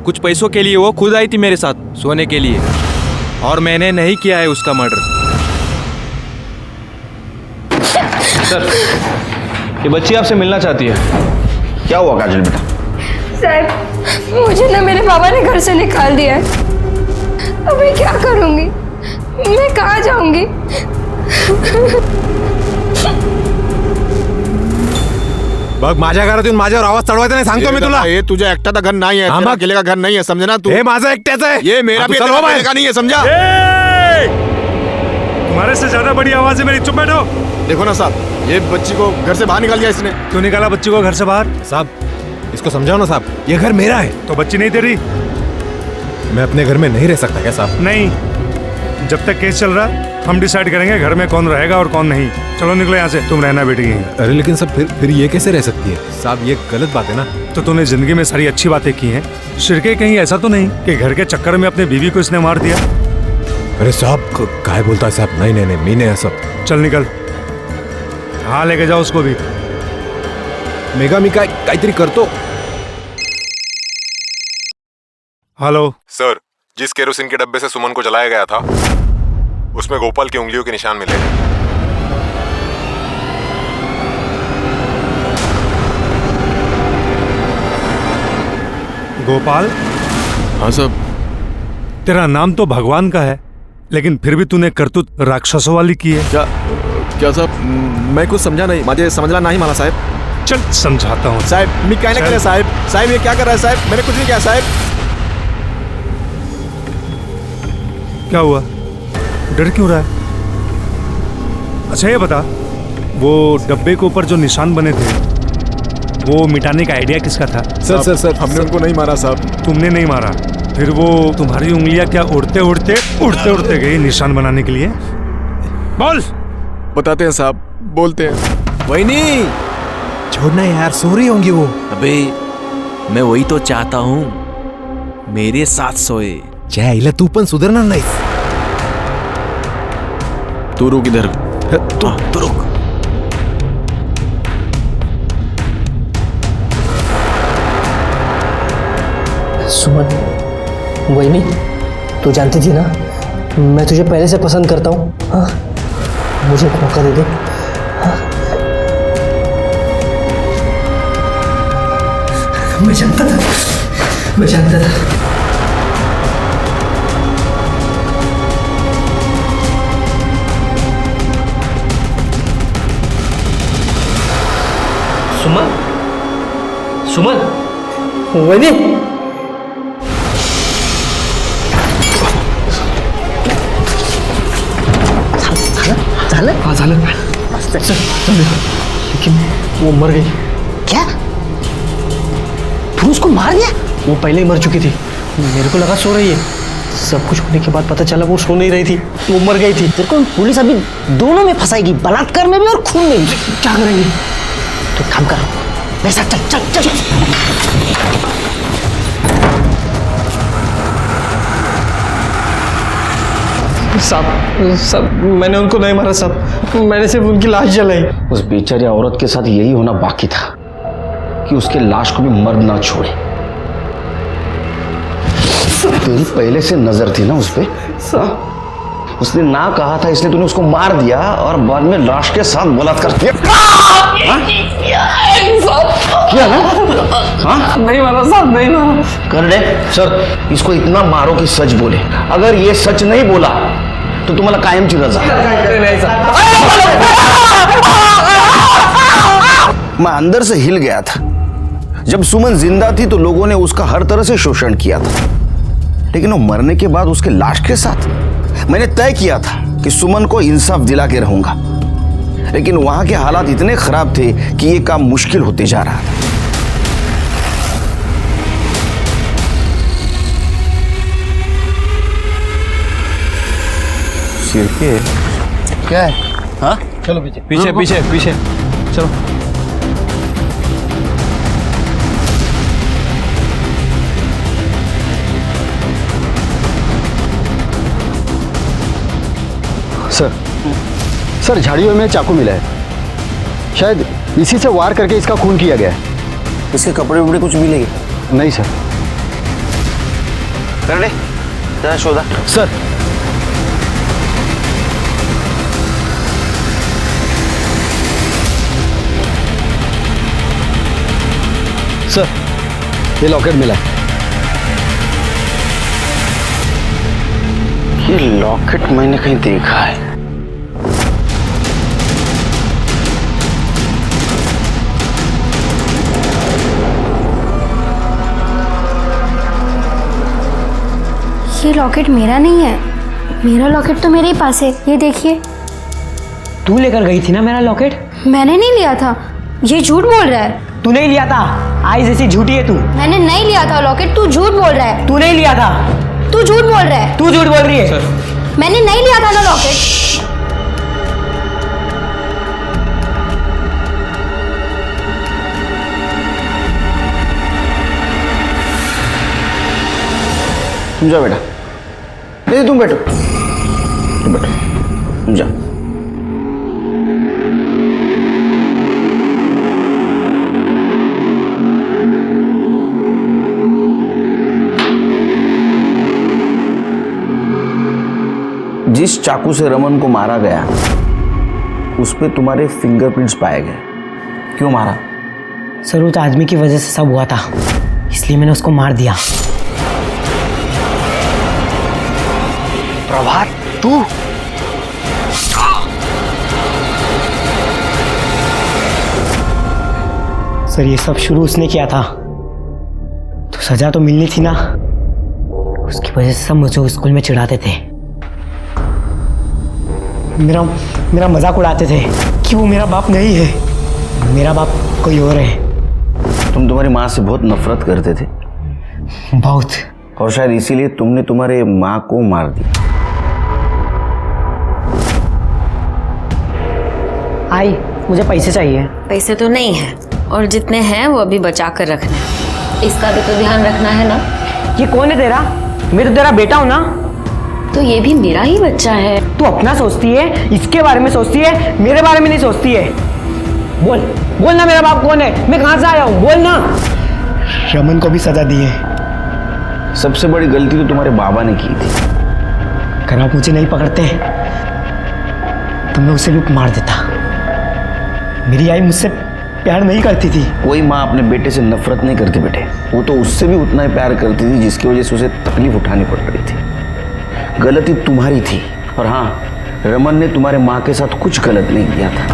कुछ पैसों के लिए वो खुद आई थी मेरे साथ सोने के लिए, और मैंने नहीं किया है उसका मर्डर। सर ये बच्ची आपसे मिलना चाहती है। क्या हुआ काजल बेटा? साहब मुझे ना मेरे बाबा ने घर से निकाल दिया है। अब मैं क्या करूंगी? मैं कहाँ जाऊंगी? बघ माझ्या घरात येऊन माझ्यावर आवाज चढवायचा नाही, सांगतो मी तुला. हे तुझ्या एकट्याचा घर नाही आहे, तेरा अकेले का घर नहीं है, समझे ना तू? हे माझा एकट्याचा आहे. ये मेरा भी अकेले का नहीं है, समझा? तुम्हारे से ज्यादा बड़ी आवाज है मेरी, चुप बैठो। देखो ना साहब, ये बच्ची को घर से बाहर निकाल दिया इसने। क्यों निकाला बच्ची को घर से बाहर? साहब इसको समझाओ ना साहब, ये घर मेरा है। तो बच्ची नहीं तेरी? मैं अपने घर में नहीं रह सकता क्या साहब? नहीं, जब तक केस चल रहा हम डिसाइड करेंगे घर में कौन रहेगा और कौन नहीं। चलो निकलो यहाँ से, तुम रहना बेटी यहीं। अरे लेकिन सब फिर ये कैसे रह सकती है साहब? ये गलत बात है ना। तो तूने जिंदगी में सारी अच्छी बातें की हैं, शिरके कहीं ऐसा तो नहीं कि घर के चक्कर में अपनी बीवी को इसने मार दिया? अरे साहब काय बोलता है साहब? नहीं नहीं नहीं, मीने है सब। चल निकल, हाँ लेके जाओ उसको भी। मेगा मी काहीतरी करतो। हेलो सर, जिस केरोसिन के डब्बे से सुमन को जलाया गया था उसमें गोपाल की उंगलियों के निशान मिले। गोपाल? हाँ साहब। तेरा नाम तो भगवान का है, लेकिन फिर भी तूने करतूत राक्षसों वाली की है। क्या साहब? मैं कुछ समझा नहीं, मुझे समझना नहीं माना साहब। चल समझाता हूँ साहब। मैं क्या नहीं कर साहब? साहब ये क्या कर रहा है साहब? मैंने कुछ नहीं किया साहब। क्या हुआ, डर क्यों रहा है? अच्छा ये बता, वो डब्बे के ऊपर जो निशान बने थे वो मिटाने का आइडिया किसका था? सर हमने उनको नहीं मारा साहब। तुमने नहीं मारा? फिर वो तुम्हारी उंगलियां क्या उड़ते उड़ते गई निशान बनाने के लिए? बोल। बताते हैं साहब, बोलते हैं। वही नहीं, छोड़ना यार, सो रही होंगी वो। अबे मैं वही तो चाहता हूँ, मेरे साथ सोए। चाहे तू पण सुधारणार नाही। तू रुक इधर। तू रुक। सुमन, वही नहीं, तू जानती थी ना मैं तुझे पहले से पसंद करता हूँ। हाँ, मुझे एक मौका दे दे। हाँ? मैं जानता था। सुमन, वही नहीं। झालं। लेकिन वो मर गई। क्या? तू उसको मार दिया? वो पहले ही मर चुकी थी, मेरे को लगा सो रही है। सब कुछ होने के बाद पता चला वो सो नहीं रही थी, वो मर गई थी। तेरे को पुलिस अभी दोनों में फंसाएगी, बलात्कार में भी और खून में भी। क्या करेंगे? तो काम कर, मेरे साथ चल। साहब मैंने उनको नहीं मारा साहब, मैंने सिर्फ उनकी लाश जलाई। उस बेचारी औरत के साथ यही होना बाकी था कि उसके लाश को भी मर्द ना छोड़े। तेरी पहले से नजर थी ना उस पे। उसने ना कहा था इसलिए तूने उसको मार दिया और बाद में लाश के साथ बलात्कार किया। किया ना? हाँ? नहीं मारा साहब, नहीं मारा। कर दे सर, इसको इतना मारो कि सच बोले। अगर ये सच नहीं बोला तो तुम्हाला कायमची रजा। मैं अंदर से हिल गया था। जब सुमन जिंदा थी तो लोगों ने उसका हर तरह से शोषण किया था, लेकिन वो मरने के बाद उसके लाश के साथ मैंने तय किया था कि सुमन को इंसाफ दिला के रहूंगा। लेकिन वहां के हालात इतने खराब थे कि ये काम मुश्किल होते जा रहा था। सिरके क्या है? हाँ, चलो पीछे चलो। सर झाड़ियों में चाकू मिला है, शायद इसी से वार करके इसका खून किया गया है। इसके कपड़े वपड़े कुछ मिलेंगे? नहीं सर। कर ले जरा शोधा। सर ये लॉकेट मिला है। ये लॉकेट मैंने कहीं देखा है। ये लॉकेट मेरा नहीं है, मेरा लॉकेट तो मेरे ही पास है। ये देखिए। तू लेकर गई थी ना मेरा लॉकेट? मैंने नहीं लिया था, ये झूठ बोल रहा है। तू नहीं लिया था, आई जैसी झूठी है तू। मैंने नहीं लिया था लॉकेट, तू झूठ बोल रहा है। तू नहीं लिया था, तू झूठ बोल रहा है। तू झूठ बोल रही है। मैंने नहीं लिया था ना लॉकेट। तुम जाओ बेटा, नहीं तुम बैठो, तुम बैठो, तुम जाओ। जिस चाकू से रमन को मारा गया उस पे तुम्हारे फिंगरप्रिंट्स पाए गए। क्यों मारा? सर उस आदमी की वजह से सब हुआ था, इसलिए मैंने उसको मार दिया। प्रभात, तू? सर ये सब शुरू उसने किया था, तो सजा तो मिलनी थी ना। उसकी वजह से सब मुझे स्कूल में चिढ़ाते थे, मेरा मजाक उड़ाते थे कि वो मेरा बाप नहीं है, मेरा बाप कोई और है। तुम तुम्हारी माँ से बहुत नफरत करते थे? बहुत। और शायद इसीलिए तुमने तुम्हारे माँ को मार दिया। आई, मुझे पैसे चाहिए। पैसे तो नहीं है, और जितने हैं वो अभी बचा कर रखना है। इसका भी तो ध्यान रखना है ना। ये कौन है तेरा? मैं तो तेरा बेटा हूँ ना। तो ये भी मेरा ही बच्चा है। तू अपना सोचती है, इसके बारे में सोचती है, मेरे बारे में नहीं सोचती है। बोल बोल ना, मेरा बाप कौन है, मैं कहाँ से आया हूँ, बोल ना। रमन को भी सजा दी है। सबसे बड़ी गलती तो तुम्हारे बाबा ने की थी। अगर आप मुझे नहीं पकड़ते तो मैं उसे भी मार देता। मेरी आई मुझसे प्यार नहीं करती थी। कोई माँ अपने बेटे से नफरत नहीं करती बेटे, वो तो उससे भी उतना ही प्यार करती थी जिसकी वजह से उसे तकलीफ उठानी पड़ रही थी। गलती तुम्हारी थी, और हाँ, रमन ने तुम्हारे माँ के साथ कुछ गलत नहीं किया था।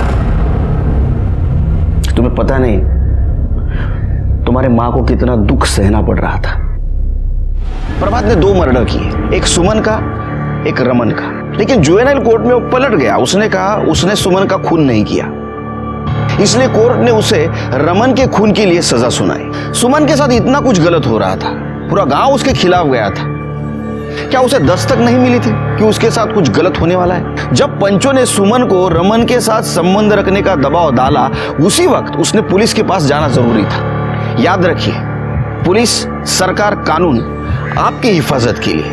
तुम्हें पता नहीं तुम्हारे माँ को कितना दुख सहना पड़ रहा था। प्रभात ने 2 मर्डर किए, एक सुमन का, एक रमन का, लेकिन जुवेनाइल कोर्ट में वो पलट गया। उसने कहा उसने सुमन का खून नहीं किया, इसलिए कोर्ट ने उसे रमन के खून के लिए सजा सुनाई। सुमन के साथ इतना कुछ गलत हो रहा था, पूरा गांव उसके खिलाफ गया था। क्या उसे दस्तक नहीं मिली थी कि उसके साथ कुछ गलत होने वाला है? जब पंचों ने सुमन को रमन के साथ संबंध रखने का दबाव डाला, उसी वक्त उसने पुलिस के पास जाना जरूरी था। याद रखिए, पुलिस, सरकार, कानून आपकी हिफाजत के लिए,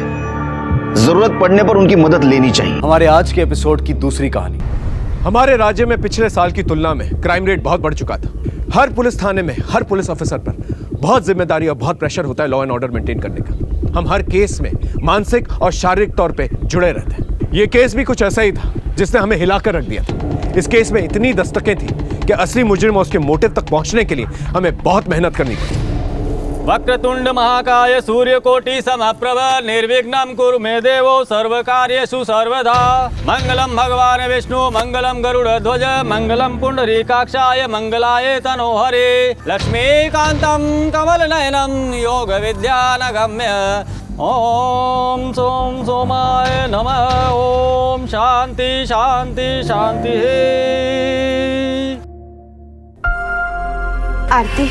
जरूरत पड़ने पर उनकी मदद लेनी चाहिए। हमारे आज के एपिसोड की दूसरी कहानी। हमारे राज्य में पिछले साल की तुलना में क्राइम रेट बहुत बढ़ चुका था। हर पुलिस थाने में हर पुलिस ऑफिसर पर बहुत जिम्मेदारी और बहुत प्रेशर होता है लॉ एंड ऑर्डर मेंटेन करने का। हम हर केस में मानसिक और शारीरिक तौर पे जुड़े रहते हैं। ये केस भी कुछ ऐसा ही था जिसने हमें हिलाकर रख दिया था। इस केस में इतनी दस्तकें थी कि असली मुजरिम और उसके मोटिव तक पहुंचने के लिए हमें बहुत मेहनत करनी पड़ी। वक्रतुंड महाकाय सूर्यकोटि समप्रभ निर्विघ्नं कुरु मे देवो सर्वकार्येषु सर्वदा। मंगलम भगवान विष्णु मंगलम गरुड़ध्वज मंगलम पुंडरीकाक्षाय मंगलाय तनोहरे लक्ष्मीकांतं कमलनयनं योग विद्यानगम्य। ओम सोम सोमाय नमः। ओम शांति शांति शांति। आरती,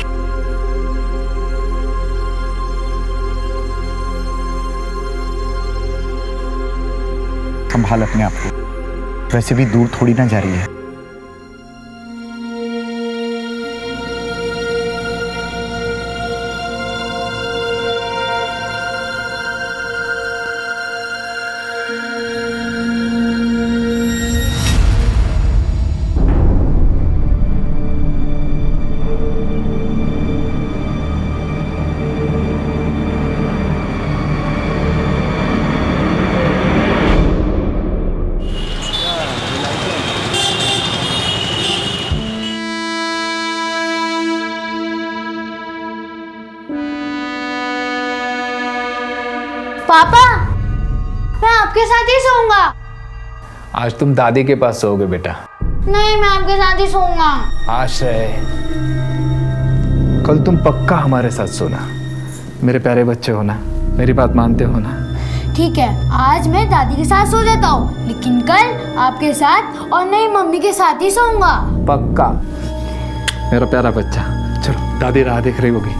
संभाल अपने आप को, वैसे भी दूर थोड़ी ना जा रही है। पापा, मैं आपके साथ ही सोऊंगा। आज तुम दादी के पास सोओगे बेटा। नहीं, मैं आपके साथ ही सोऊंगा। आश्रय, कल तुम पक्का हमारे साथ सोना। मेरे प्यारे बच्चे हो ना, मेरी बात मानते हो ना? ठीक है, आज मैं दादी के साथ सो जाता हूँ, लेकिन कल आपके साथ और नहीं मम्मी के साथ ही सोऊंगा। पक्का मेरा प्यारा बच्चा। चलो दादी राह देख रही होगी।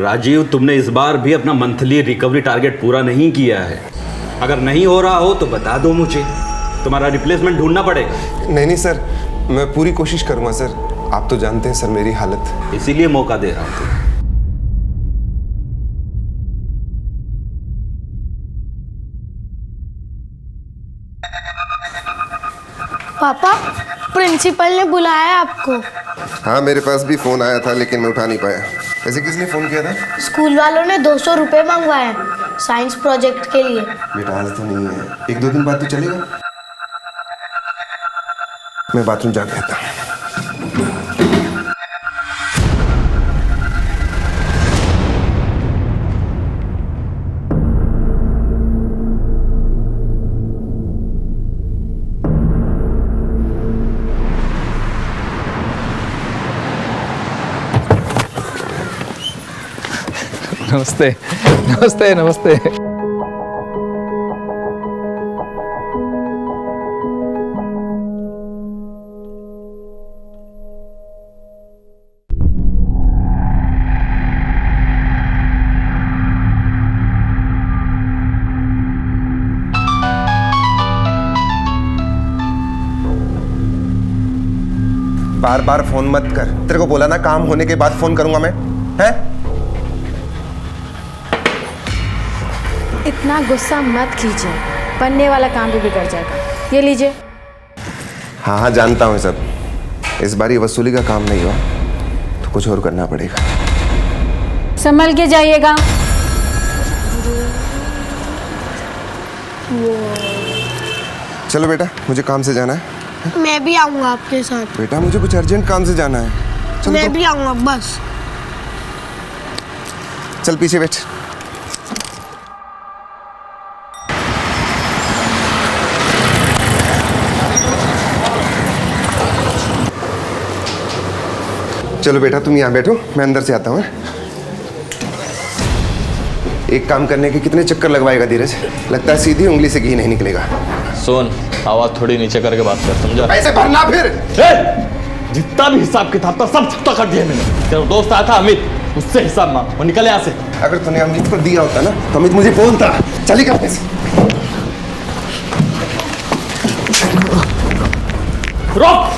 राजीव, तुमने इस बार भी अपना मंथली रिकवरी टारगेट पूरा नहीं किया है। अगर नहीं हो रहा हो तो बता दो मुझे, तुम्हारा रिप्लेसमेंट ढूंढना पड़ेगा। नहीं सर, मैं पूरी कोशिश करूंगा सर। आप तो जानते हैं सर मेरी हालत। इसीलिए मौका दे रहा हूं। पापा, प्रिंसिपल ने बुलाया है आपको। हाँ, मेरे पास भी फोन आया था लेकिन मैं उठा नहीं पाया। ऐसे किसने फोन किया था? स्कूल वालों ने 200 रुपए मंगवाए हैं साइंस प्रोजेक्ट के लिए। बेटा आज तो नहीं है, 1-2 दिन बाद तो चलेगा। मैं बाथरूम जाके आता हूँ। नमस्ते नमस्ते नमस्ते। बार बार फोन मत कर। तेरे को बोला ना काम होने के बाद फोन करूंगा मैं। हैं? इतना गुस्सा मत कीजिए, बनने वाला काम भी बिगड़ जाएगा। ये लीजिए। हाँ हाँ जानता हूँ सब। इस बार ये वसूली का काम नहीं हुआ तो कुछ और करना पड़ेगा। संभल के जाइएगा। चलो बेटा, मुझे काम से जाना है। मैं भी आऊंगा आपके साथ। बेटा मुझे कुछ अर्जेंट काम से जाना है। चलो मैं तो। भी आऊंगा बस। चल पीछे बैठ। चलो बेटा तुम यहाँ बैठो, मैं अंदर से आता हूँ। एक काम करने के कितने चक्कर लगवाएगा धीरज? लगता है सीधी उंगली से घी नहीं निकलेगा। सुन, आवाज थोड़ी नीचे करके बात कर, समझा? पैसे भरना फिर। जितना भी हिसाब किताब था सब छुट्टा कर दिया मैंने। तेरा दोस्त आया था अमित, उससे हिसाब मांग, वो निकल यहाँ से। अगर तूने अमित को दिया होता ना तो अमित मुझे बोलता। चली कर पैसे। रोक।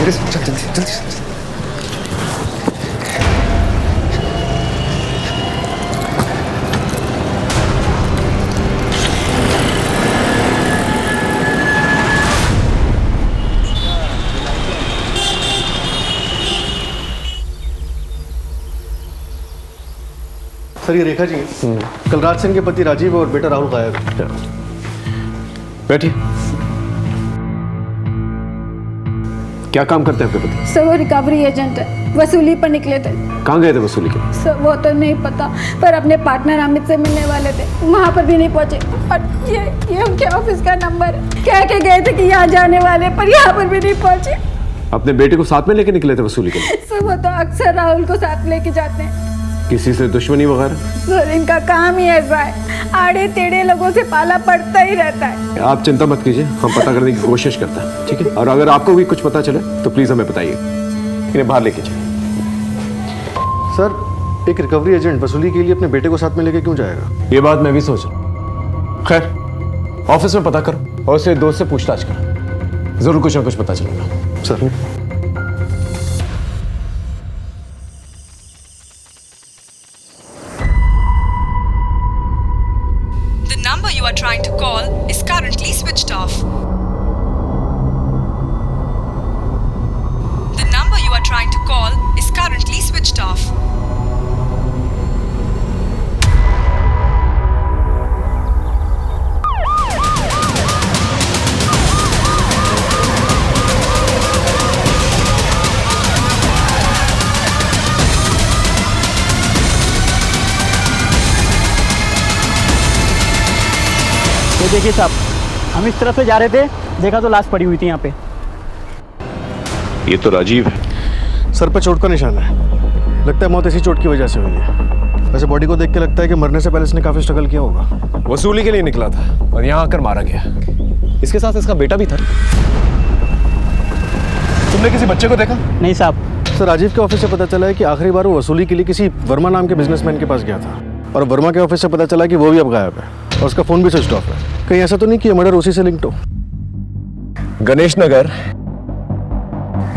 चल जल्दी जल्दी। सर ये रेखा जी कलराज सिंह के पति राजीव और बेटा राहुल गायब है। बैठिए। क्या काम करते हैं आपके पति? सर वो रिकवरी एजेंट है, वसूली पर निकले थे। कहाँ गए थे वसूली के? सर वो तो नहीं पता, पर अपने पार्टनर अमित से मिलने वाले थे, वहाँ पर भी नहीं पहुँचे। और ये उनके ऑफिस का नंबर है। कह के गए थे कि यहाँ जाने वाले, पर यहाँ पर भी नहीं पहुँचे। अपने बेटे को साथ में लेके निकले थे वसूली के लिए? सर वो तो अक्सर राहुल को साथ लेके जाते हैं। किसी से दुश्मनी वगैरह? सर इनका काम ही ऐसा है, आड़े टेढ़े लोगों से पाला पड़ता ही रहता है। आप चिंता मत कीजिए, हम पता करने की कोशिश करते हैं, ठीक है? और अगर आपको भी कुछ पता चले तो प्लीज हमें बताइए। इन्हें बाहर लेके जाइए। सर एक रिकवरी एजेंट वसूली के लिए अपने बेटे को साथ में लेके क्यों जाएगा? ये बात मैं भी सोच रहा। खैर ऑफिस में पता करो और उसके दोस्त से पूछताछ करो, जरूर कुछ ना कुछ पता चलेगा। Sir The number you are trying to call is currently switched off. The number you are trying to call is currently switched off. ये देखिए साहब, हम इस तरफ से जा रहे थे, देखा तो लाश पड़ी हुई थी यहाँ पे। ये तो राजीव है। सर पर चोट का निशान है, लगता है मौत इसी चोट की वजह से हुई है। वैसे बॉडी को देख के लगता है कि मरने से पहले इसने काफी स्ट्रगल किया होगा। वसूली के लिए निकला था और यहाँ आकर मारा गया। इसके साथ इसका बेटा भी था। तुमने किसी बच्चे को देखा? नहीं साहब। सर राजीव के ऑफिस से पता चला है कि आखिरी बार वो वसूली के लिए किसी वर्मा नाम के बिजनेसमैन के पास गया था, और वर्मा के ऑफिस से पता चला कि वो भी अब गायब है और उसका फोन भी स्विच ऑफ है। कहीं ऐसा तो नहीं कि मर्डर उसी से लिंक्ड हो? गणेश नगर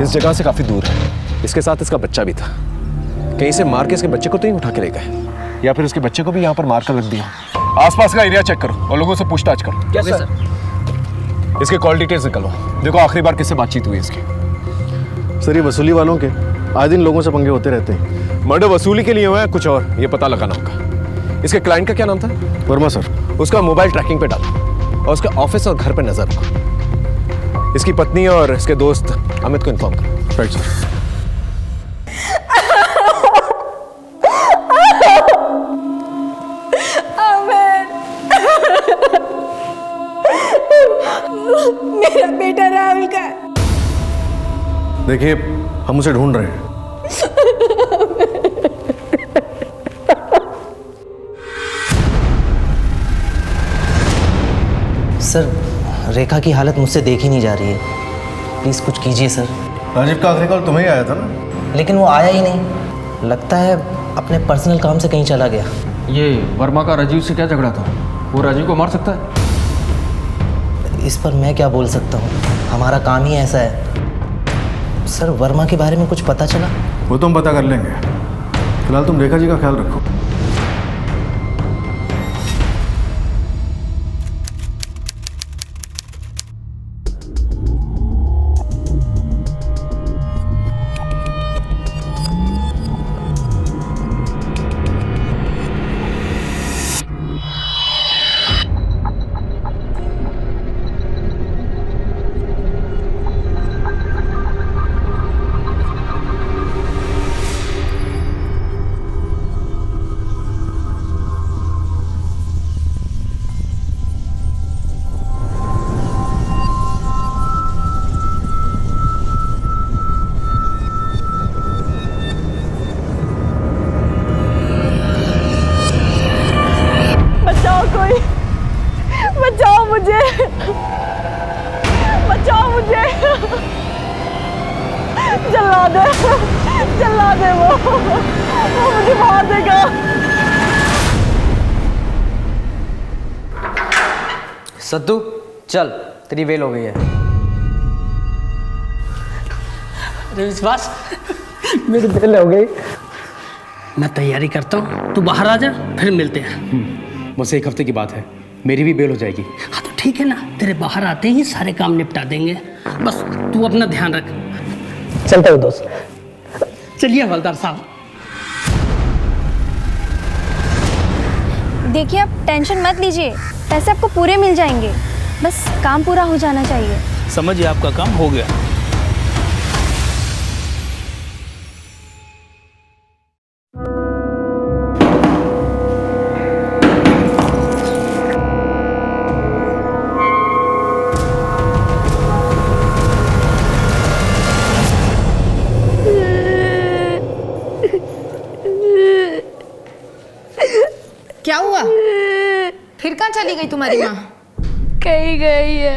इस जगह से काफी दूर है। इसके साथ इसका बच्चा भी था। कहीं से मार के इसके बच्चे को तो ही उठा के ले गए, या फिर इसके बच्चे को भी यहाँ पर मार कर रख दिया। आसपास का एरिया चेक करो और लोगों से पूछताछ करो। क्या सर? इसके कॉल डिटेल्स निकालो, देखो आखिरी बार किससे बातचीत हुई इसकी। सर ये वसूली वालों के आए दिन लोगों से पंगे होते रहते हैं। मर्डर वसूली के लिए हुआ है कुछ और, ये पता लगाना होगा। इसके क्लाइंट का क्या नाम था? वर्मा सर। उसका मोबाइल ट्रैकिंग पे डालो और उसके ऑफिस और घर पे नजर रखो। इसकी पत्नी और इसके दोस्त अमित को इन्फॉर्म करो। Right sir. मेरा बेटा राहुल का। देखिए हम उसे ढूंढ रहे हैं। सर रेखा की हालत मुझसे देखी नहीं जा रही है, प्लीज कुछ कीजिए सर। राजीव का आखिरी कॉल तुम्हें ही आया था ना? लेकिन वो आया ही नहीं, लगता है अपने पर्सनल काम से कहीं चला गया। ये वर्मा का राजीव से क्या झगड़ा था? वो राजीव को मार सकता है? इस पर मैं क्या बोल सकता हूँ, हमारा काम ही ऐसा है। सर वर्मा के बारे में कुछ पता चला? वो तो हम पता कर लेंगे, फिलहाल तुम रेखा जी का ख्याल रखो। बचाओ मुझे, बचाओ मुझे। जला दे वो मुझे मार देगा। सद्दू चल, तेरी वेल हो गई है। अरे विश्वास, मेरी वेल हो गई। मैं तैयारी करता हूँ, तू बाहर आ जा, फिर मिलते हैं। मुझसे एक हफ्ते की बात है, मेरी भी बेल हो जाएगी। हाँ तो ठीक है ना, तेरे बाहर आते ही सारे काम निपटा देंगे, बस तू अपना ध्यान रख। चलता हूँ दोस्त। चलिए हवलदार साहब। देखिए आप टेंशन मत लीजिए, पैसे आपको पूरे मिल जाएंगे, बस काम पूरा हो जाना चाहिए। समझिए आपका काम हो गया। क्या हुआ? फिर कहाँ चली गई तुम्हारी माँ? कहीं गई है।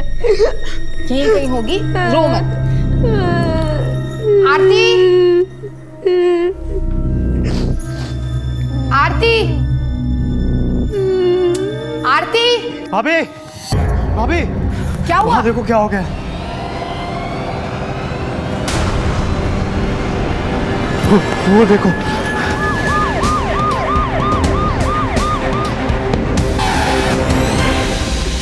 यहीं कहीं होगी, रो मत। आरती, आरती, आरती। भाभी, भाभी, क्या हुआ? देखो क्या हो गया। वो देखो।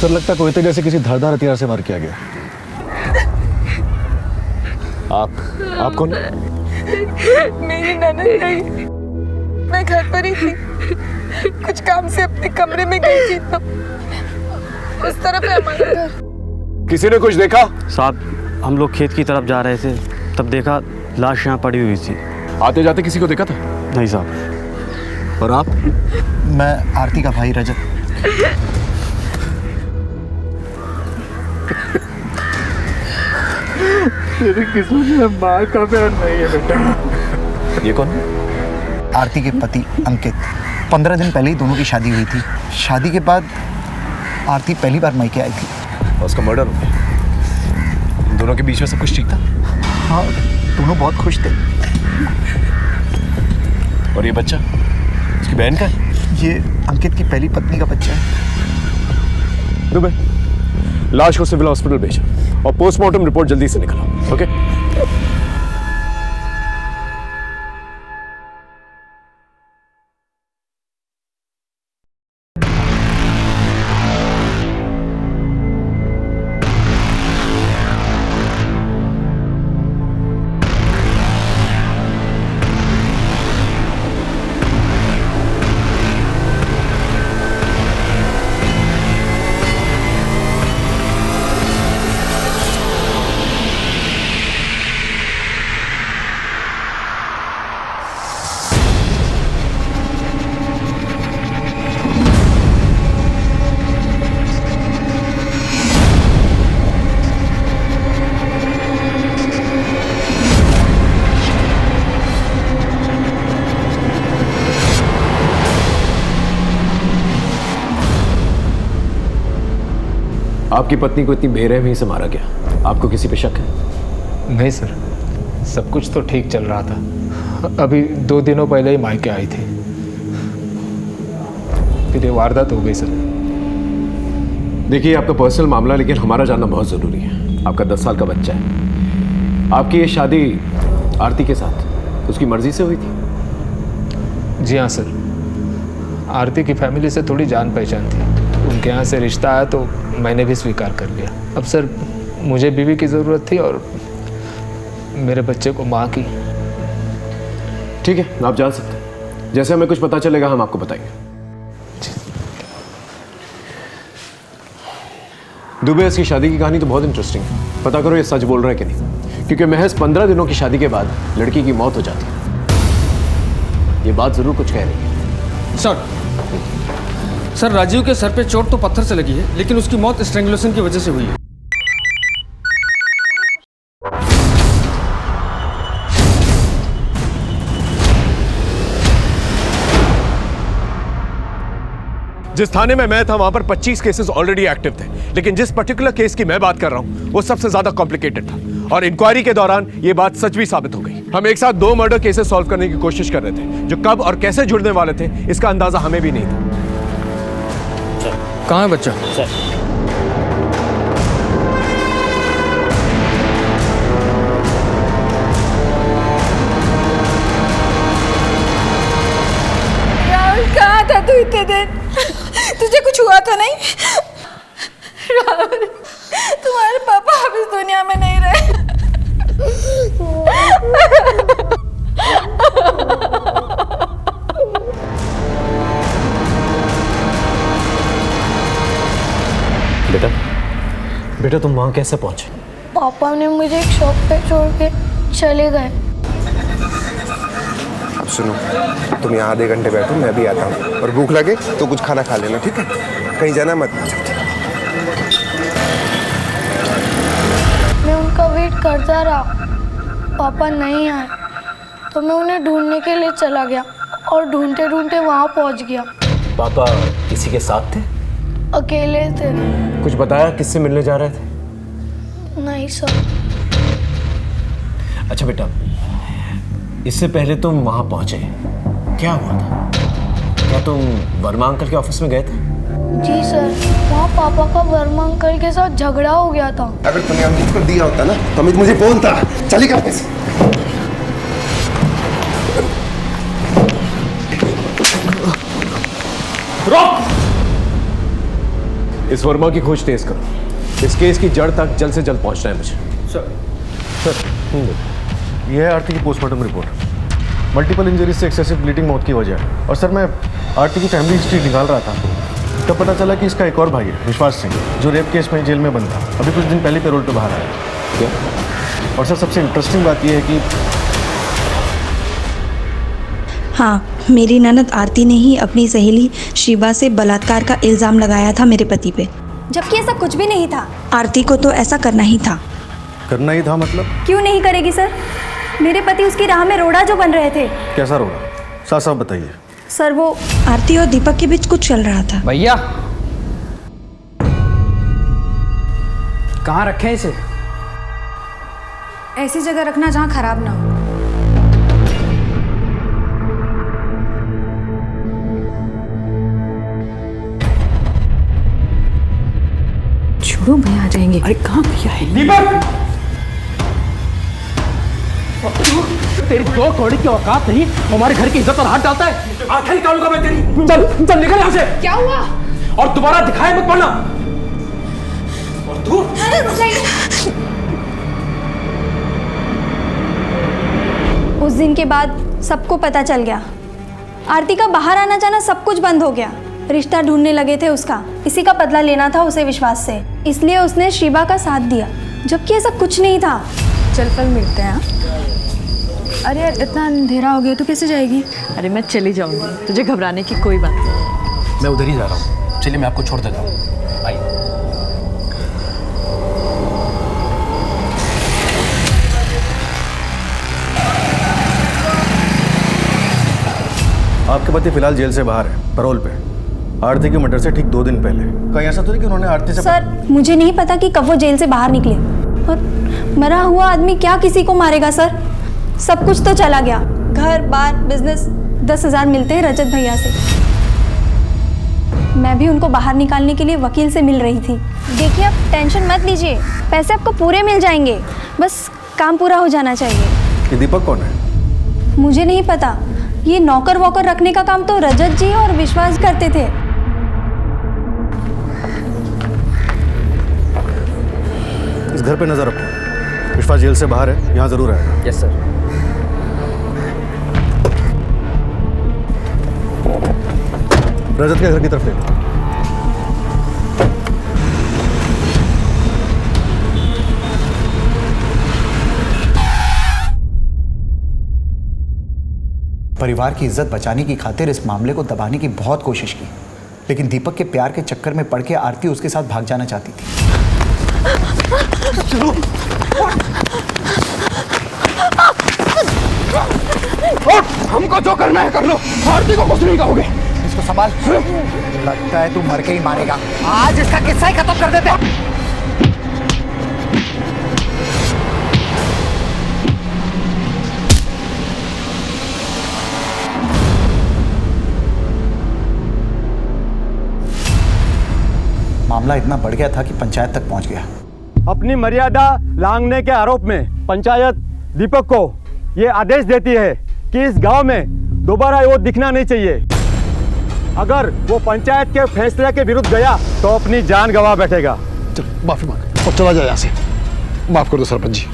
सर लगता है कोयते जैसे किसी धारदार हथियार से मार किया गया। आप कौन? मेरी ननद नहीं, मैं घर पर ही थी, कुछ काम से अपने कमरे में गई थी तो उस तरफ है हमारा घर। किसी ने कुछ देखा? साहब हम लोग खेत की तरफ जा रहे थे, तब देखा लाश यहाँ पड़ी हुई थी। आते जाते किसी को देखा था? नहीं साहब। और आप? मैं आरती का भाई रजत। तेरी किस्मत में माँ का प्यार नहीं है बेटा। ये कौन? आरती के पति अंकित। 15 दिन पहले ही दोनों की शादी हुई थी। शादी के बाद आरती पहली बार मायके आई थी। और उसका मर्डर हो गया। इन दोनों के बीच में सब कुछ ठीक था? हाँ, दोनों बहुत खुश थे। और ये बच्चा उसकी बहन का है? ये अंकित की पहली पत्नी का बच्चा है। दुबे, लाश को सिविल हॉस्पिटल भेजो और पोस्टमार्टम रिपोर्ट जल्दी से निकालो। ओके? आपकी पत्नी को इतनी बेरहमी से मारा गया, आपको किसी पे शक है? नहीं सर, सब कुछ तो ठीक चल रहा था। अभी 2 दिनों पहले ही मायके आई थी, फिर ये वारदात हो गई सर। देखिए, आपका पर्सनल मामला, लेकिन हमारा जानना बहुत ज़रूरी है। आपका 10 साल का बच्चा है। आपकी ये शादी आरती के साथ उसकी मर्जी से हुई थी? जी हाँ सर, आरती की फैमिली से थोड़ी जान पहचान थी, उनके यहाँ से रिश्ता आया तो मैंने भी स्वीकार कर लिया। अब सर, मुझे बीवी की ज़रूरत थी और मेरे बच्चे को माँ की। ठीक है, आप जान सकते हैं। जैसे हमें कुछ पता चलेगा हम आपको बताएंगे। दुबे, इसकी शादी की कहानी तो बहुत इंटरेस्टिंग है। पता करो ये सच बोल रहा है कि नहीं, क्योंकि महज 15 दिनों की शादी के बाद लड़की की मौत हो जाती है। ये बात जरूर कुछ कह रही है। सर, राजीव के सर पे चोट तो पत्थर से लगी है, लेकिन उसकी मौत स्ट्रैंगुलेशन की वजह से हुई है। जिस थाने में मैं था वहां पर 25 केसेस ऑलरेडी एक्टिव थे, लेकिन जिस पर्टिकुलर केस की मैं बात कर रहा हूं वो सबसे ज्यादा कॉम्प्लिकेटेड था और इंक्वायरी के दौरान ये बात सच भी साबित हो गई। हम एक साथ 2 मर्डर केसेस सॉल्व करने की कोशिश कर रहे थे, जो कब और कैसे जुड़ने वाले थे इसका अंदाजा हमें भी नहीं था। कहाँ है बच्चा? राहुल, कहाँ था तू इतने दिन? तुझे कुछ हुआ तो नहीं? राहुल, तुम्हारे पापा अब इस दुनिया में नहीं रहे। बेटा तुम वहां कैसे पहुंचे? पापा ने मुझे एक शॉप पे छोड़ के चले गए। अब सुनो, तुम यहाँ आधे घंटे बैठो, मैं भी आता हूँ। और भूख लगे तो कुछ खाना खा लेना, ठीक है? कहीं जाना मत। मैं उनका वेट करता रहा, पापा नहीं आए तो मैं उन्हें ढूंढने के लिए चला गया और ढूंढते ढूंढते वहाँ पहुँच गया। पापा किसी के साथ थे? अकेले थे। कुछ बताया किससे मिलने जा रहे थे? नहीं सर। अच्छा बेटा, इससे पहले तुम वहां पहुंचे, क्या हुआ था? क्या तुम वर्मा अंकल के ऑफिस में गए थे? जी सर, वहाँ पापा का वर्मा अंकल के साथ झगड़ा हो गया था। अगर तुमने अमित को दिया होता ना तो अमित मुझे बोलता। चली कर कैसे? रोक! इस वर्मा की खोज तेज करो। इस केस की जड़ तक जल्द से जल्द पहुंचना है मुझे। सर, यह है आरती की पोस्टमार्टम रिपोर्ट। मल्टीपल इंजरी से एक्सेसिव ब्लीडिंग मौत की वजह है। और सर, मैं आरती की फैमिली हिस्ट्री निकाल रहा था, तब पता चला कि इसका एक और भाई है, विश्वास सिंह, जो रेप केस में जेल में बंद था। अभी कुछ दिन पहले पैरोल पे बाहर आया। क्या? और सर, सबसे इंटरेस्टिंग बात यह है कि हाँ, मेरी ननद आरती ने ही अपनी सहेली शिवा से बलात्कार का इल्ज़ाम लगाया था मेरे पति पे, जबकि ऐसा कुछ भी नहीं था। आरती को तो ऐसा करना ही था। करना ही था मतलब? क्यों नहीं करेगी सर? मेरे पति उसकी राह में रोड़ा जो बन रहे थे। कैसा रोड़ा? साफ साफ बताइए। सर वो आरती और दीपक के बीच कुछ चल रहा था। भैया कहाँ रखे इसे? ऐसी जगह रखना जहाँ खराब ना हो। छोड़ो भैया आ जाएंगे। अरे कहाँ भैया है? दीपक, तेरी 2 कौड़ी की औकात नहीं, हमारे घर की इज्जत पर हाथ डालता है। आंखें निकालूंगा मैं तेरी। चल चल निकल यहाँ से। क्या हुआ? और दोबारा दिखाई मत पड़ना। और तू? उस दिन के बाद सबको पता चल गया। आरती का बाहर आना जाना सब कुछ बंद हो गया। रिश्ता ढूंढने लगे थे उसका, इसी का बदला लेना था उसे विश्वास से, इसलिए उसने शिवा का साथ दिया, जबकि ऐसा कुछ नहीं था। चल कल मिलते हैं। अरे यार इतना अंधेरा हो गया तो कैसे जाएगी? अरे मैं चली जाऊंगी, तुझे घबराने की कोई बात नहीं। मैं उधर ही जा रहा हूँ, चलिए मैं आपको छोड़ देता हूँ। आइए। आपके पति फिलहाल जेल से बाहर है, पैरोल पे। आरती के मर्डर से ठीक 2 दिन पहले। कहीं ऐसा तो नहीं कि उन्होंने आरती से? सर मुझे नहीं पता कि कब वो जेल से बाहर निकले, और मरा हुआ आदमी क्या किसी को मारेगा सर? सब कुछ तो चला गया, घर बार बिजनेस। 10,000 मिलते हैं रजत भैया से। मैं भी उनको बाहर निकालने के लिए वकील से मिल रही थी। देखिए आप टेंशन मत लीजिए, पैसे आपको पूरे मिल जाएंगे, बस काम पूरा हो जाना चाहिए। ये दीपक कौन है? मुझे नहीं पता, ये नौकर वॉकर रखने का काम तो रजत जी और विश्वास करते थे। इस घर पे नजर रखो, विश्वास जेल से बाहर है, यहाँ जरूर आएगा। Yes sir. रजत के घर की तरफ देखो। परिवार की इज्जत बचाने की खातिर इस मामले को दबाने की बहुत कोशिश की, लेकिन दीपक के प्यार के चक्कर में पड़ के आरती उसके साथ भाग जाना चाहती थी। हमको जो करना है कर लो, आरती को कुछ नहीं कहोगे। इसको संभाल, लगता है तू मर के ही मारेगा। आज इसका किस्सा ही खत्म कर देते हैं। मामला इतना बढ़ गया था कि पंचायत तक पहुंच गया। अपनी मर्यादा लांघने के आरोप में पंचायत दीपक को ये आदेश देती है कि इस गांव में दोबारा वो दिखना नहीं चाहिए। अगर वो पंचायत के फैसले के विरुद्ध गया तो अपनी जान गंवा बैठेगा। चल माफी मांग और चला जाए यहाँ से। माफ कर दो सरपंच जी।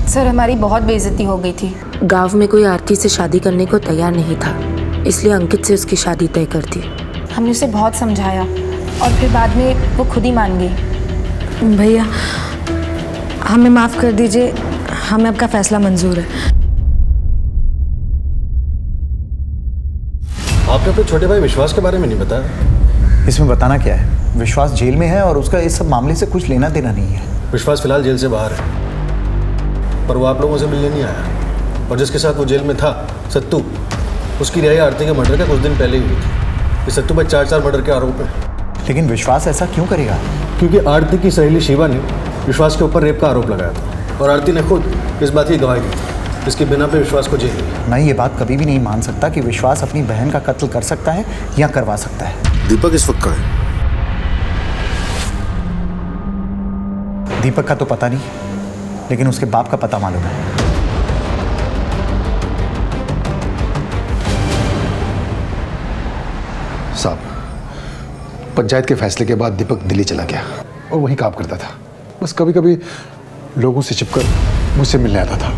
सर हमारी बहुत बेइज्जती हो गई थी। गांव में कोई आरती से शादी करने को तैयार नहीं था, इसलिए अंकित से उसकी शादी तय कर दी। हमने उसे बहुत समझाया और फिर बाद में वो खुद ही मान गई। भैया हमें माफ़ कर दीजिए, हमें आपका फैसला मंजूर है। आपने अपने छोटे भाई विश्वास के बारे में नहीं बताया। इसमें बताना क्या है? विश्वास जेल में है और उसका इस सब मामले से कुछ लेना देना नहीं है। विश्वास फिलहाल जेल से बाहर है, पर वो आप लोगों से मिलने नहीं आया। और जिसके साथ वो जेल में था, सत्तू, उसकी रिहाई आरती के मर्डर के कुछ दिन पहले ही हुई थी। इस सत्तू पर 4 मर्डर के आरोप है। लेकिन विश्वास ऐसा क्यों करेगा? क्योंकि आरती की सहेली शिवा ने विश्वास के ऊपर रेप का आरोप लगाया था और आरती ने खुद इस बात की गवाही दी थी। इसके बिना पे विश्वास को जेल हुई। मैं ये बात कभी भी नहीं मान सकता कि विश्वास अपनी बहन का कत्ल कर सकता है या करवा सकता है। दीपक इस वक्त कहाँ है? दीपक का तो पता नहीं, लेकिन उसके बाप का पता मालूम है। साहब, पंचायत के फैसले के बाद दीपक दिल्ली चला गया और वहीं काम करता था। बस कभी कभी लोगों से छिपकर मुझसे मिलने आता था।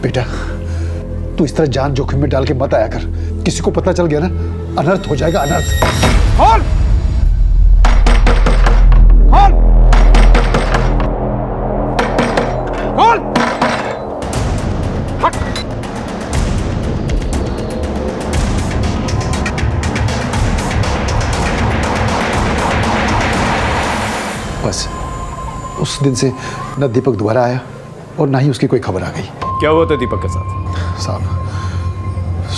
बेटा, तू इस तरह जान जोखिम में डाल के मत आया कर। किसी को पता चल गया ना, अनर्थ हो जाएगा, अनर्थ। कौन? कौन? बस उस दिन से न दीपक दोबारा आया और ना ही उसकी कोई खबर आ गई। क्या हुआ था दीपक के साथ? साहब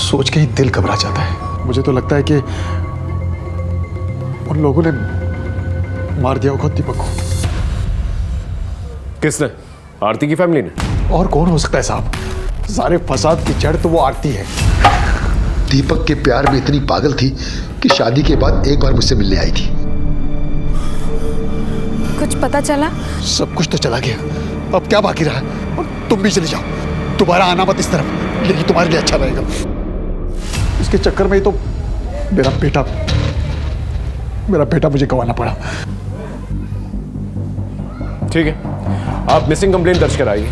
सोच के ही दिल घबरा जाता है। मुझे तो लगता है कि उन लोगों ने मार दिया होगा दीपक को। किसने? आरती की फैमिली ने? और कौन हो सकता है साहब? सारे फसाद की जड़ तो वो आरती है। दीपक के प्यार में इतनी पागल थी कि शादी के बाद एक बार मुझसे मिलने आई थी। कुछ पता चला? सब कुछ तो चला गया, अब क्या बाकी रहा? और तुम भी चली जाओ, दोबारा आना मत इस तरफ, लेकिन तुम्हारे लिए अच्छा रहेगा। इसके चक्कर में ही तो मेरा बेटा मुझे गंवाना पड़ा। ठीक है, आप मिसिंग कंप्लेंट दर्ज कराइए,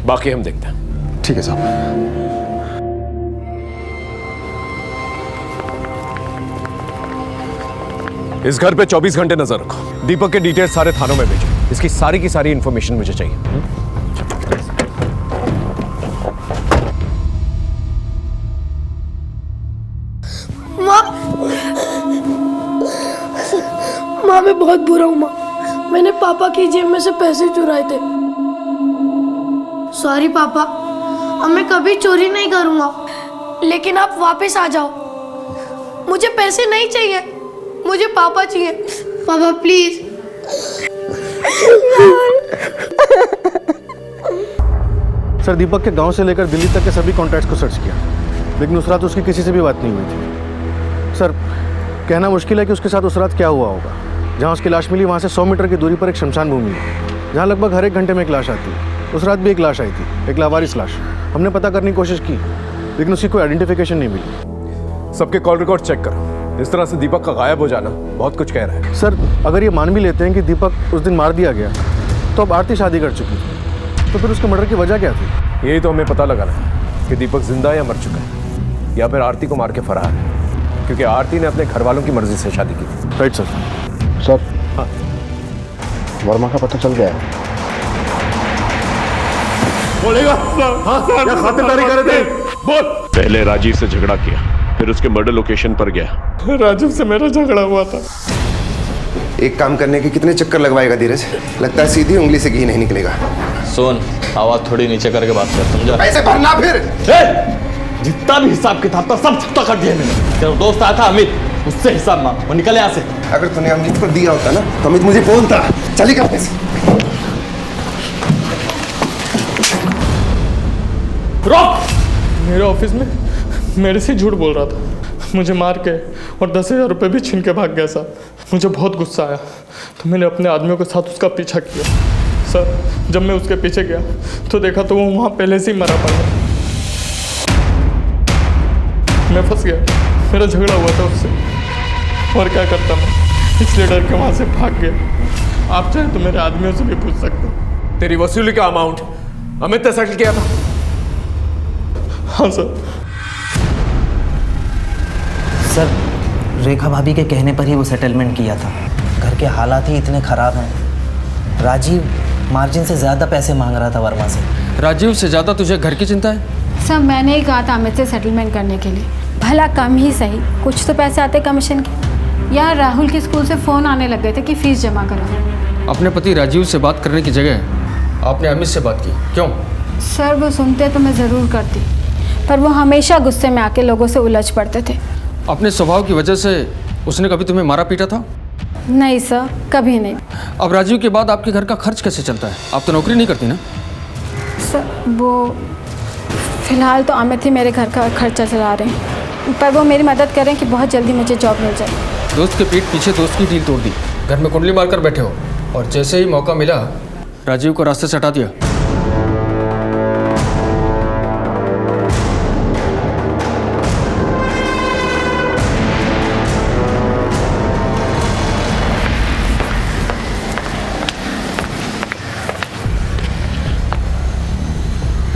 बाकी हम देखते हैं। ठीक है साहब। इस घर पे 24 घंटे नजर रखो। दीपक के डिटेल्स सारे थानों में भेजो। इसकी सारी की सारी इंफॉर्मेशन मुझे चाहिए। माँ मैं बहुत बुरा हूँ माँ। मैंने पापा की जेब में से पैसे चुराए थे। सॉरी पापा, अब मैं कभी चोरी नहीं करूँगा। लेकिन आप वापस आ जाओ। मुझे पैसे नहीं चाहिए, मुझे पापा चाहिए। पापा प्लीज। सर दीपक के गांव से लेकर दिल्ली तक के सभी कॉन्टैक्ट्स को सर्च किया, लेकिन उस रात उसकी किसी से भी बात नहीं हुई थी। सर कहना मुश्किल है कि उसके साथ उस रात क्या हुआ होगा। जहां उसकी लाश मिली वहां से 100 मीटर की दूरी पर एक शमशान भूमि है, जहां लगभग हर एक घंटे में एक लाश आती है। उस रात भी एक लाश आई थी, एक लावारिस लाश। हमने पता करने की कोशिश की, लेकिन उसकी कोई आइडेंटिफिकेशन नहीं मिली। सबके कॉल रिकॉर्ड चेक करो। इस तरह से दीपक का गायब हो जाना बहुत कुछ कह रहा है। सर अगर ये मान भी लेते हैं कि दीपक उस दिन मार दिया गया, तो अब आरती शादी कर चुकी थी, तो फिर उसके मर्डर की वजह क्या थी? यही तो हमें पता लगाना है कि दीपक जिंदा या मर चुका है, या फिर आरती को मार के फरार है, क्योंकि आरती ने अपने घर वालों की मर्जी से शादी की थी। Right sir. सर हाँ, वर्मा का पता चल गया है। बोलेगा? हाँ सर, क्या खातिरदारी कर रहे थे? बोल। पहले राजीव से झगड़ा किया, फिर उसके मर्डर लोकेशन पर गया। राजीव से मेरा झगड़ा हुआ था। एक काम करने के कितने चक्कर लगवाएगा धीरज? लगता है सीधी उंगली से घी नहीं निकलेगा। सुन, आवाज थोड़ी नीचे करके बात कर, समझा? पैसे भरना फिर। जितना भी हिसाब किताब था सब छुट्टा कर दिया मैंने। तेरा दोस्त आया था अमित, उससे हिसाब मांग और निकल यहाँ से। अगर तूने अमित को दिया होता ना तो अमित मुझे बोलता। चली कर पैसे। रोक! मेरे ऑफिस में मेरे से झूठ बोल रहा था, मुझे मार के और 10,000 रुपये भी छीन के भाग गया साहब। मुझे बहुत गुस्सा आया तो मैंने अपने आदमियों के साथ उसका पीछा किया। सर जब मैं उसके पीछे गया तो देखा तो वो वहाँ पहले से ही मरा पड़ा। मैं फंस गया, मेरा झगड़ा हुआ था उससे, और क्या करता मैं, इसलिए डर के वहाँ से भाग गया। आप चाहे तो मेरे आदमियों से भी पूछ सकते हो। तेरी वसूली का अमाउंट अमित ने सेटल किया था? हाँ सर। सर रेखा भाभी के कहने पर ही वो सेटलमेंट किया था। घर के हालात ही इतने ख़राब हैं। राजीव मार्जिन से ज़्यादा पैसे मांग रहा था वर्मा से। राजीव से ज़्यादा तुझे घर की चिंता है? सर मैंने ही कहा था अमित से सेटलमेंट करने के लिए, भला कम ही सही, कुछ तो पैसे आते कमीशन के। यहाँ राहुल के स्कूल से फ़ोन आने लग गए थे कि फ़ीस जमा करो। अपने पति राजीव से बात करने की जगह आपने अमित से बात की, क्यों? सर वो सुनते तो मैं ज़रूर करती, पर वो हमेशा गुस्से में आके लोगों से उलझ पड़ते थे। अपने स्वभाव की वजह से उसने कभी तुम्हें मारा पीटा था? नहीं सर, कभी नहीं। अब राजीव के बाद आपके घर का खर्च कैसे चलता है? आप तो नौकरी नहीं करती ना? सर वो फ़िलहाल तो अमित ही मेरे घर का खर्चा चला रहे हैं, पर वो मेरी मदद करें कि बहुत जल्दी मुझे जॉब मिल जाए। दोस्त के पीठ पीछे दोस्त की डील तोड़ दी, घर में कुंडली मारकर बैठे हो, और जैसे ही मौका मिला राजीव को रास्ते से हटा दिया।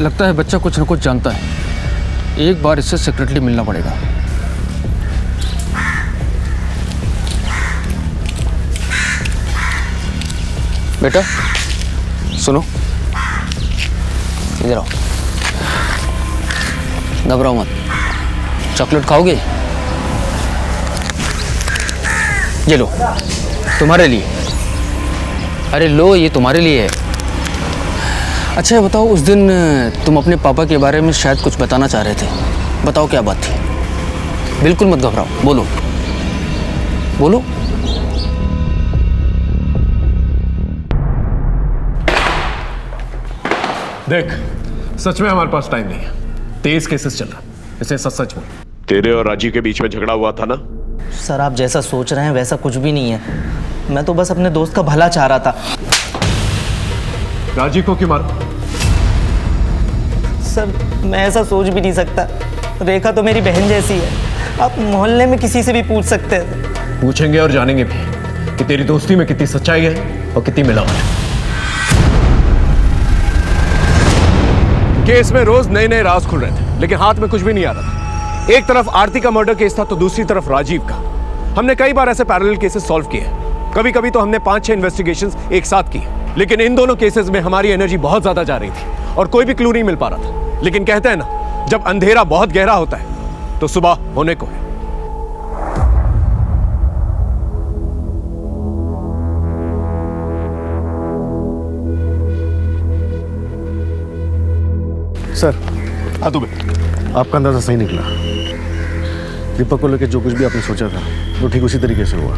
लगता है बच्चा कुछ न कुछ जानता है। एक बार इससे सीक्रेटली मिलना पड़ेगा। बेटा सुनो, इधर आओ। घबराओ मत। चॉकलेट खाओगे? ये लो, तुम्हारे लिए। अरे लो, ये तुम्हारे लिए है। अच्छा ये बताओ, उस दिन तुम अपने पापा के बारे में शायद कुछ बताना चाह रहे थे। बताओ क्या बात थी? बिल्कुल मत घबराओ, बोलो बोलो। देख, सच में हमारे पास टाइम नहीं है। तेज केसेस चल रहा, इसे सच सच बोल। तेरे और राजीव के बीच में झगड़ा हुआ था ना? सर आप जैसा सोच रहे हैं वैसा कुछ भी नहीं है। मैं तो बस अपने दोस्त का भला चाह रहा था। राजीव को क्यों मारा? सर मैं ऐसा सोच भी नहीं सकता। रेखा तो मेरी बहन जैसी है। आप मोहल्ले में किसी से भी पूछ सकते हैं। पूछेंगे और जानेंगे भी कि तेरी दोस्ती में कितनी सच्चाई है और कितनी मिलावट है। केस में रोज नए नए राज खुल रहे थे, लेकिन हाथ में कुछ भी नहीं आ रहा था। एक तरफ आरती का मर्डर केस था तो दूसरी तरफ राजीव का। हमने कई बार ऐसे पैरेलल केसेस सॉल्व किए। कभी कभी तो हमने 5-6 इन्वेस्टिगेशंस एक साथ किए, लेकिन इन दोनों केसेस में हमारी एनर्जी बहुत ज्यादा जा रही थी और कोई भी क्लू नहीं मिल पा रहा था। लेकिन कहते हैं ना, जब अंधेरा बहुत गहरा होता है तो सुबह होने को है। सर आपका अंदाजा सही निकला। दीपक को लेकर जो कुछ भी आपने सोचा था वो ठीक उसी तरीके से हुआ।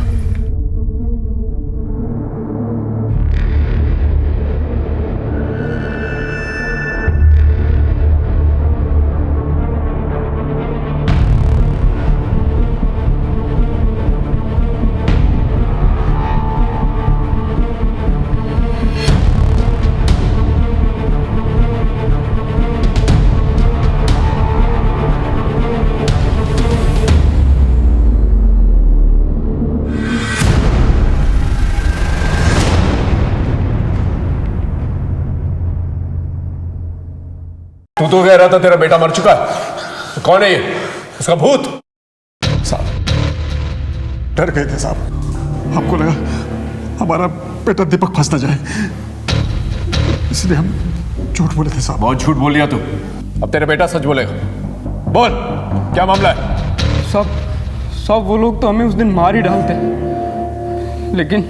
तू तो कह रहा था तेरा बेटा मर चुका है। तो कौन है ये? इसका भूत? साहब डर गए थे साहब। हमको लगा हमारा बेटा दीपक फंस ना जाए, इसलिए हम झूठ बोले थे साहब। बहुत झूठ बोल लिया तू। अब तेरा बेटा सच बोलेगा। बोल क्या मामला है? सब वो लोग तो हमें उस दिन मार ही डालते, लेकिन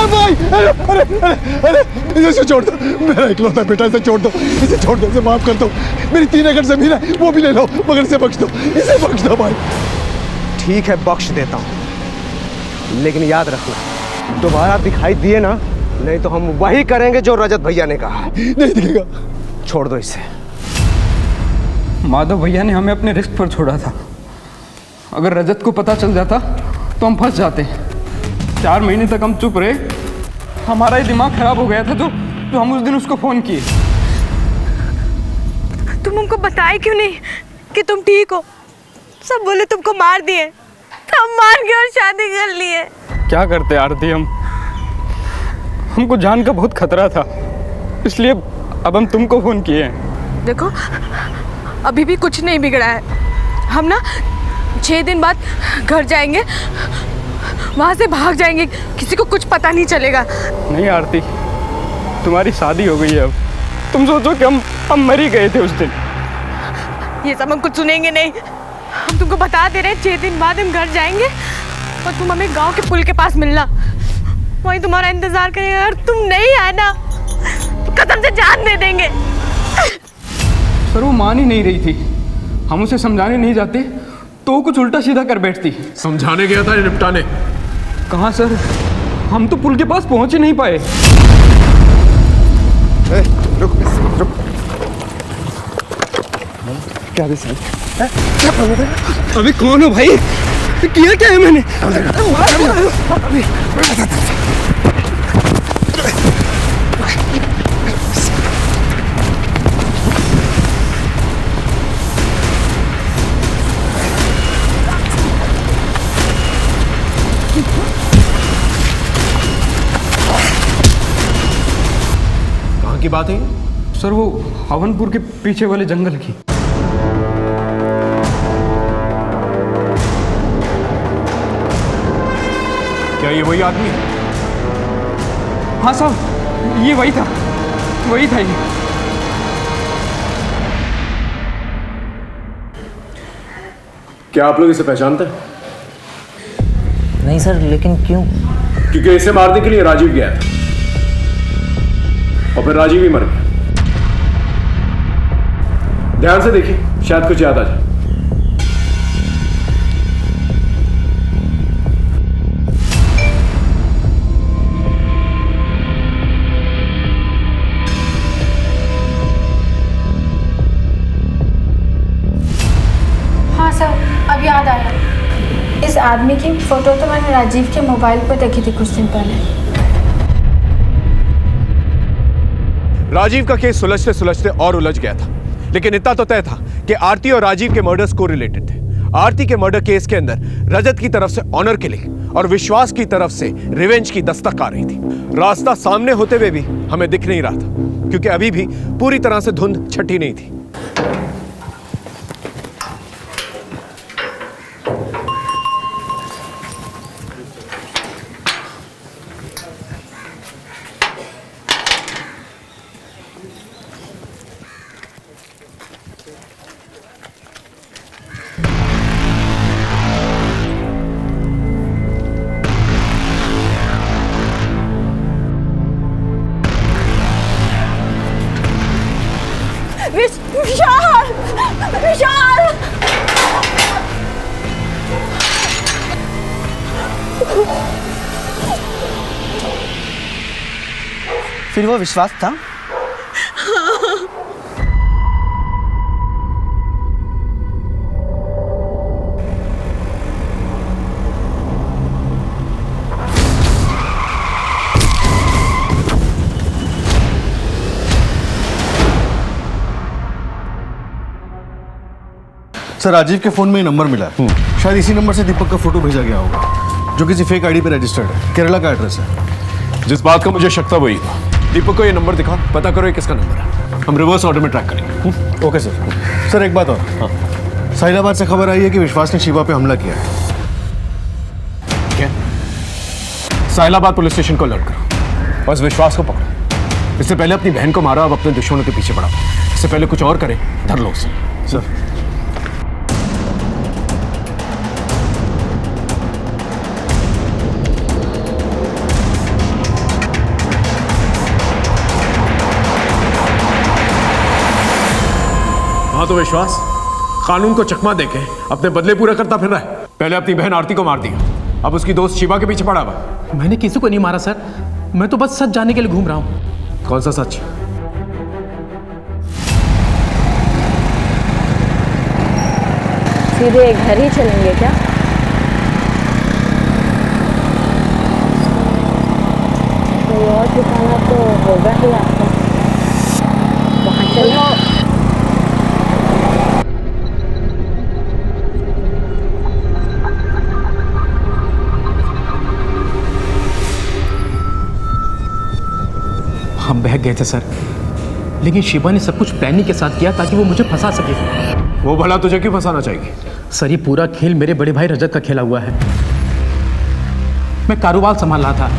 भाई अरे इसे छोड़ दो, मेरा इकलौता बेटा, इसे छोड़ दो, इसे छोड़ दो, इसे माफ कर दो। मेरी 3 एकड़ जमीन है वो भी ले लो, मगर इसे बख्श दो, इसे बख्श दो भाई। ठीक है बख्श देता हूँ, लेकिन याद रखना दोबारा दिखाई दिए ना, नहीं तो हम वही करेंगे जो रजत भैया ने कहा। नहीं दिखेगा। छोड़ दो इसे। माधव भैया ने हमें अपने रिस्क पर छोड़ा था। अगर रजत को पता चल जाता तो हम फंस जाते। 4 महीने तक हम चुप रहे, हमारा ही दिमाग खराब हो गया था, तो हम उस दिन उसको फोन किए। तुम हमको बताए क्यों नहीं कि तुम ठीक हो? सब बोले तुमको मार दिए, हम मार के और शादी कर लिए। क्या करते आरती, हमको जान का बहुत खतरा था, इसलिए अब हम तुमको फोन किए हैं। देखो अभी भी कुछ नहीं बिगड़ा है। हम ना 6 दिन बाद घर जाएंगे, वहां से भाग जाएंगे, किसी को कुछ पता नहीं चलेगा। नहीं आरती, तुम्हारी शादी हो गई है अब। तुम सोचो कि हम मर ही गए थे उस दिन। ये सब हम कुछ सुनेंगे नहीं। हम तुमको बता दे रहे हैं 6 दिन बाद हम घर जाएंगे और तुम हमें गांव के पुल के पास मिलना, वहीं तुम्हारा इंतजार करेंगे। अगर तुम नहीं आए ना तो कसम से जान दे देंगे। सर वो मान ही नहीं रही थी, हम उसे समझाने नहीं जाते तो कुछ उल्टा सीधा कर बैठती। समझाने गया था निपटाने? कहाँ सर, हम तो पुल के पास पहुंच ही नहीं पाए। रुक रुक। क्या अभी कौन हो भाई? किया क्या है मैंने? कहाँ की बात है? सर वो हवनपुर के पीछे वाले जंगल की। क्या ये वही आदमी है? हाँ साहब, ये वही था ये। क्या आप लोग इसे पहचानते हैं? नहीं सर, लेकिन क्यों? क्योंकि इसे मारने के लिए राजीव गया था और फिर राजीव ही मर गया। ध्यान से देखिए, शायद कुछ याद आ जाए। हाँ सर, अब याद आया। इस आदमी की फोटो तो मैंने राजीव के मोबाइल पर देखी थी कुछ दिन पहले। राजीव का केस सुलझते सुलझते और उलझ गया था, लेकिन इतना तो तय था कि आरती और राजीव के मर्डर्स को रिलेटेड थे। आरती के मर्डर केस के अंदर रजत की तरफ से ऑनर किलिंग और विश्वास की तरफ से रिवेंज की दस्तक आ रही थी। रास्ता सामने होते हुए भी हमें दिख नहीं रहा था, क्योंकि अभी भी पूरी तरह से धुंध छटी नहीं थी। विशाल! विशाल! फिर वो विश्वास था? सर, राजीव के फोन में ये नंबर मिला है। शायद इसी नंबर से दीपक का फोटो भेजा गया होगा, जो किसी फेक आईडी पे रजिस्टर्ड है। केरला का एड्रेस है। जिस बात का मुझे शक था वही था। दीपक को ये नंबर दिखाओ, पता करो ये किसका नंबर है। हम रिवर्स ऑर्डर में ट्रैक करेंगे। Okay sir. सर एक बात और, साहिलाबाद से खबर आई है कि विश्वास ने शिवा पे हमला किया है। क्या? साहिलाबाद पुलिस स्टेशन को अलर्ट करो, बस विश्वास को पकड़ो। इससे पहले अपनी बहन को मारा, अब अपने दुश्मनों के पीछे पड़ा। इससे पहले कुछ और करे, धर लो उसे। सर हाँ तो विश्वास कानून को चकमा देके अपने बदले पूरा करता फिर रहा है। पहले अपनी बहन आरती को मार दिया, अब उसकी दोस्त शिवा के पीछे पड़ा हुआ। मैंने किसी को नहीं मारा सर, मैं तो बस सच जानने के लिए घूम रहा हूँ। कौन सा सच? सीधे घर ही चलेंगे क्या? कोई और ठिकाना तो होगा ही आपका, वहाँ चलो। हम बहक गए थे सर, लेकिन शिवा ने सब कुछ प्लानिंग के साथ किया ताकि वो मुझे फंसा सके। वो भला तुझे क्यों फंसाना चाहिए? सर, ये पूरा खेल मेरे बड़े भाई रजत का खेला हुआ है। मैं कारोबार संभाल रहा था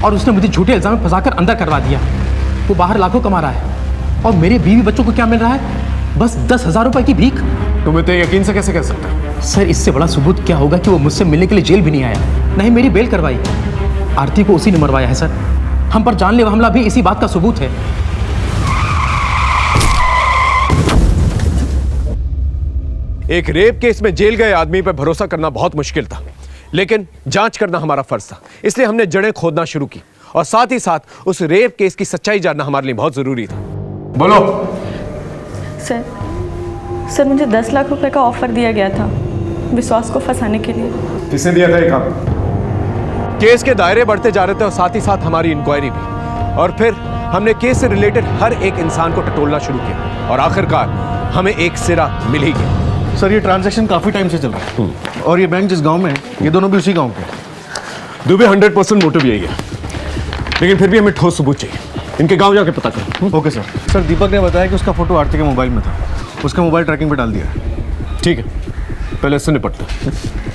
और उसने मुझे झूठे इल्जाम में फंसाकर अंदर करवा दिया। वो बाहर लाखों कमा रहा है और मेरे बीवी बच्चों को क्या मिल रहा है? बस 10,000 रुपए की भीख। तुम इतने यकीन से कैसे कह सकते हो? सर, इससे बड़ा सबूत क्या होगा कि वो मुझसे मिलने के लिए जेल भी नहीं आया, नहीं मेरी बेल करवाई। आरती को उसी ने मरवाया है सर। हम पर जानलेवा हमला भी इसी बात का सबूत है। एक रेप केस में जेल गए आदमी पर भरोसा करना बहुत मुश्किल था, लेकिन जांच करना हमारा फर्ज था। इसलिए हमने जड़ें खोदना शुरू की और साथ ही साथ उस रेप केस की सच्चाई जानना हमारे लिए बहुत जरूरी था। बोलो। सर, मुझे 10 लाख रुपए का ऑफर दिया गया था विश्वास को फंसाने के लिए। किसने दिया था ये काम? केस के दायरे बढ़ते जा रहे थे और साथ ही साथ हमारी इंक्वायरी भी, और फिर हमने केस से रिलेटेड हर एक इंसान को टटोलना शुरू किया और आखिरकार हमें एक सिरा मिल ही गया। सर, ये ट्रांजैक्शन काफी टाइम से चल रहा है और ये बैंक जिस गांव में है, ये दोनों भी उसी गांव के। दुबे 100% मोटिव यही है, लेकिन फिर भी हमें ठोस सबूत चाहिए। इनके गांव जाके पता करो। Okay sir. सर, दीपक ने बताया कि उसका फोटो आरती के मोबाइल में था, उसका मोबाइल ट्रैकिंग पे डाल दिया। ठीक है, पहले इससे निपटते हैं।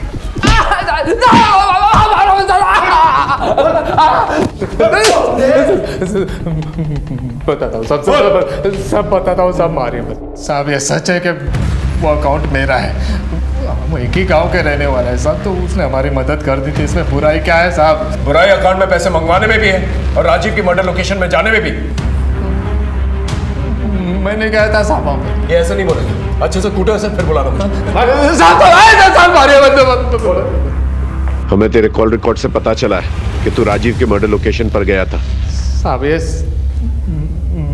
बताता हूँ सब बताता हूँ, सब मारिए साहब। ये सच है कि वो अकाउंट मेरा है, हम एक ही गांव के रहने वाला है साहब, तो उसने हमारी मदद कर दी थी, इसमें बुराई क्या है साहब? बुराई अकाउंट में पैसे मंगवाने में भी है और राजीव की मर्डर लोकेशन में जाने में भी। मैंने कहा था साहब, ये ऐसे नहीं बोलेगा, अच्छे से कूटे से फिर बुलाना मुझे। हमें तेरे कॉल रिकॉर्ड से पता चला है कि तू राजीव के मर्डर लोकेशन पर गया था। साहब ये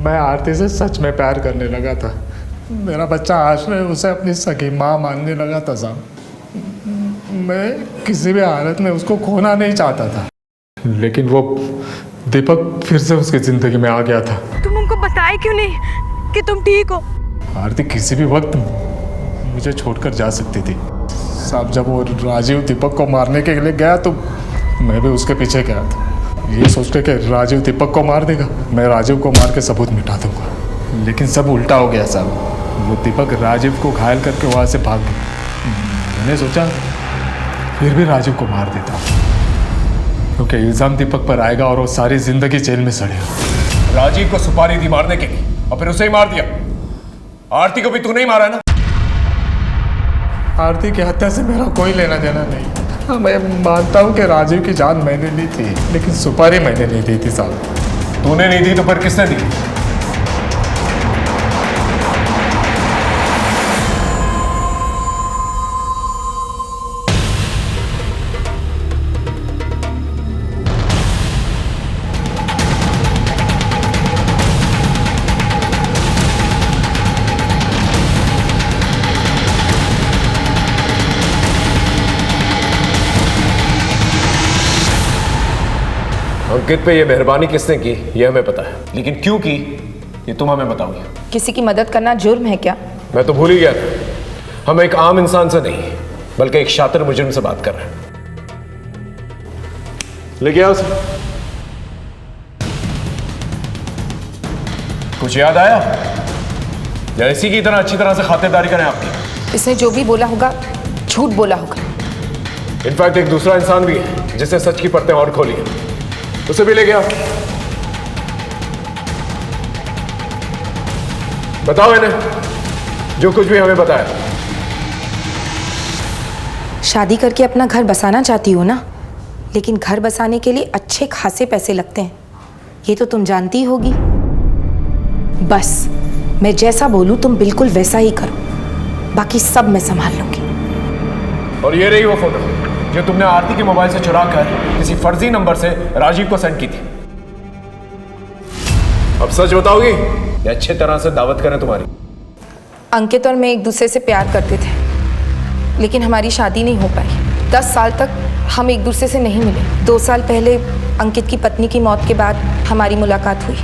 मैं आरती से सच में प्यार करने लगा था। मेरा बच्चा आश्रय उसे अपनी सगी माँ मानने लगा था साहब। मैं किसी भी हालत में उसको खोना नहीं चाहता था, लेकिन वो दीपक फिर से उसकी जिंदगी में आ गया था। तुम उनको बताए क्यों नहीं कि तुम ठीक हो? आरती किसी भी वक्त मुझे छोड़कर जा सकती थी साहब। जब वो राजीव दीपक को मारने के लिए गया तो मैं भी उसके पीछे गया था, ये सोच के कि राजीव दीपक को मार देगा, मैं राजीव को मार के सबूत मिटा दूंगा। लेकिन सब उल्टा हो गया साहब। वो दीपक राजीव को घायल करके वहाँ से भाग गया। मैंने सोचा फिर भी राजीव को मार देता, क्योंकि इल्ज़ाम दीपक पर आएगा और वो सारी जिंदगी जेल में सड़ेगा। राजीव को सुपारी दी मारने के लिए और फिर उसे ही मार दिया। आरती को भी तू नहीं मारा ना? आरती की हत्या से मेरा कोई लेना देना नहीं। मैं मानता हूँ कि राजीव की जान मैंने ली थी, लेकिन सुपारी मैंने नहीं दी थी साहब। तूने नहीं दी तो फिर किसने दी? अंकित पे ये मेहरबानी किसने की ये हमें पता है, लेकिन क्यों की ये तुम हमें बताओगे। किसी की मदद करना जुर्म है क्या? मैं तो भूल ही गया था, हम एक आम इंसान से नहीं बल्कि एक शातिर मुजरिम से बात कर रहे हैं। लेके आओ उसे। कुछ याद आया या इसी की तरह अच्छी तरह से खातिरदारी करें आपकी? इसने जो भी बोला होगा झूठ बोला होगा। इनफैक्ट एक दूसरा इंसान भी है जिसने सच की परतें और खोली है, उसे भी ले गया। बताओ इन्हें जो कुछ भी हमें बताया। शादी करके अपना घर बसाना चाहती हो ना, लेकिन घर बसाने के लिए अच्छे खासे पैसे लगते हैं, ये तो तुम जानती होगी। बस मैं जैसा बोलूं तुम बिल्कुल वैसा ही करो, बाकी सब मैं संभाल लूंगी। और ये रही वो फोटो जो तुमने आरती के मोबाइल से चुरा कर किसी फर्जी नंबर से राजीव को सेंड की थी। अब सच बताओगी या अच्छे तरह से दावत करें तुम्हारी? अंकित और मैं एक दूसरे से प्यार करते थे, लेकिन हमारी शादी नहीं हो पाई। 10 साल तक हम एक दूसरे से नहीं मिले। 2 साल पहले अंकित की पत्नी की मौत के बाद हमारी मुलाकात हुई।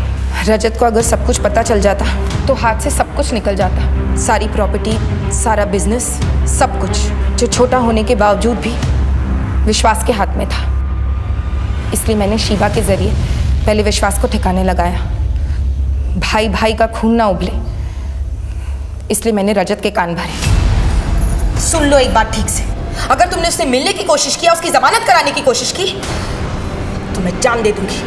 रजत को अगर सब कुछ पता चल जाता तो हाथ से सब कुछ निकल जाता, सारी प्रॉपर्टी, सारा बिजनेस, सब कुछ जो छोटा होने के बावजूद भी विश्वास के हाथ में था। इसलिए मैंने शिवा के जरिए पहले विश्वास को ठिकाने लगाया। भाई भाई का खून ना उबले, इसलिए मैंने रजत के कान भरे। सुन लो एक बात ठीक से, अगर तुमने उससे मिलने की कोशिश किया, उसकी जमानत कराने की कोशिश की, तो मैं जान दे दूंगी।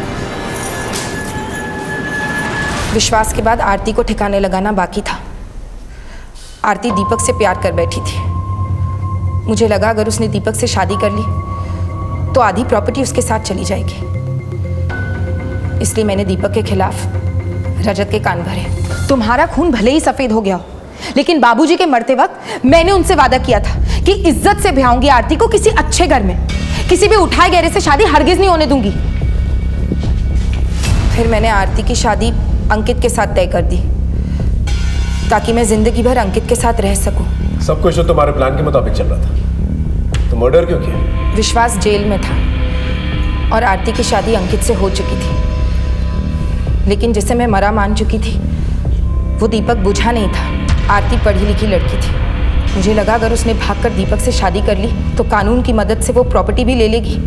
विश्वास के बाद आरती को ठिकाने लगाना बाकी था। आरती दीपक से प्यार कर बैठी थी। मुझे लगा अगर उसने दीपक से शादी कर ली तो आधी प्रॉपर्टी उसके साथ चली जाएगी, इसलिए मैंने दीपक के खिलाफ रजत के कान भरे। तुम्हारा खून भले ही सफेद हो गया हो, लेकिन बाबूजी के मरते वक्त मैंने उनसे वादा किया था कि इज्जत से ब्याहूंगी आरती को किसी अच्छे घर में, किसी भी उठाए गहरे से शादी हरगिज नहीं होने दूंगी। फिर मैंने आरती की शादी अंकित के साथ तय कर दी, ताकि मैं जिंदगी भर अंकित के साथ रह सकूं। सब कुछ तो तुम्हारे प्लान के मुताबिक चल रहा था, तो मर्डर क्यों किया? विश्वास जेल में था और आरती की शादी अंकित से हो चुकी थी, लेकिन जिसे मैं मरा मान चुकी थी वो दीपक बुझा नहीं था। आरती पढ़ी लिखी लड़की थी। मुझे लगा अगर उसने भागकर दीपक से शादी कर ली तो कानून की मदद से वो प्रॉपर्टी भी ले लेगी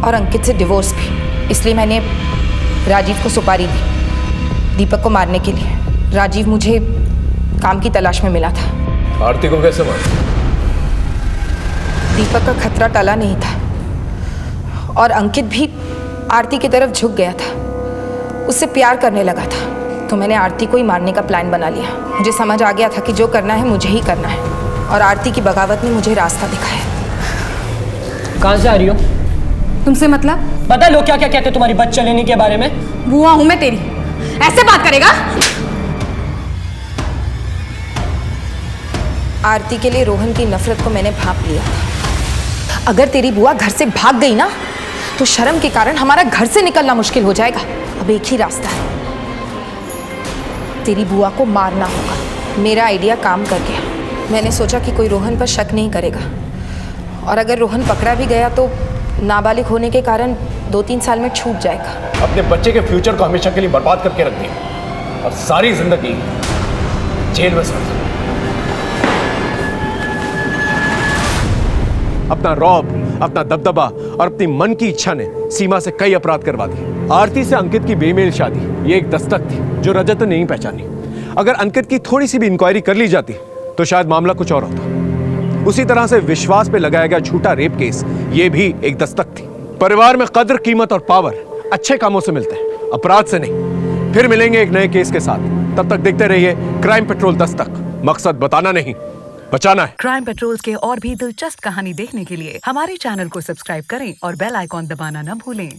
और अंकित से डिवोर्स भी। इसलिए मैंने राजीव को सुपारी दी दीपक को मारने के लिए। राजीव मुझे काम की तलाश में मिला था। आरती को कैसे मारा? दीपक का खतरा टला नहीं था और अंकित भी आरती की तरफ झुक गया था, उससे प्यार करने लगा था। तो मैंने आरती को ही मारने का प्लान बना लिया। मुझे समझ आ गया था कि जो करना है मुझे ही करना है, और आरती की बगावत ने मुझे रास्ता दिखाया। कहाँ से आ रही हो? तुमसे मतलब? पता है लोग क्या क्या कहते हैं तुम्हारी बच्चा लेने के बारे में? बुआ हूं मैं तेरी, ऐसे बात करेगा? आरती के लिए रोहन की नफरत को मैंने भांप लिया था। अगर तेरी बुआ घर से भाग गई ना, तो शर्म के कारण हमारा घर से निकलना मुश्किल हो जाएगा। अब एक ही रास्ता है, तेरी बुआ को मारना होगा। मेरा आइडिया काम कर गया। मैंने सोचा कि कोई रोहन पर शक नहीं करेगा, और अगर रोहन पकड़ा भी गया तो नाबालिग होने के कारण 2-3 साल में छूट जाएगा। अपने बच्चे के फ्यूचर को हमेशा के लिए बर्बाद करके रख दिया और सारी जिंदगी जेल में सड़। अपना रौब, अपना दबदबा और अपनी मन की इच्छा ने सीमा से कई अपराध करवा दिए। आरती से अंकित की बेमेल शादी ये एक दस्तक थी जो रजत ने नहीं पहचानी। अगर अंकित की थोड़ी सी भी इंक्वायरी कर ली जाती तो शायद मामला कुछ और होता। उसी तरह से विश्वास पे लगाया गया झूठा रेप केस ये भी एक दस्तक थी। परिवार में कद्र, कीमत और पावर अच्छे कामों से मिलते हैं, अपराध से नहीं। फिर मिलेंगे एक नए केस के साथ। तब तक देखते रहिए क्राइम पेट्रोल दस्तक। मकसद बताना नहीं, बचाना है। क्राइम पेट्रोल के और भी दिलचस्प कहानी देखने के लिए हमारे चैनल को सब्सक्राइब करें और बेल आइकॉन दबाना न भूलें।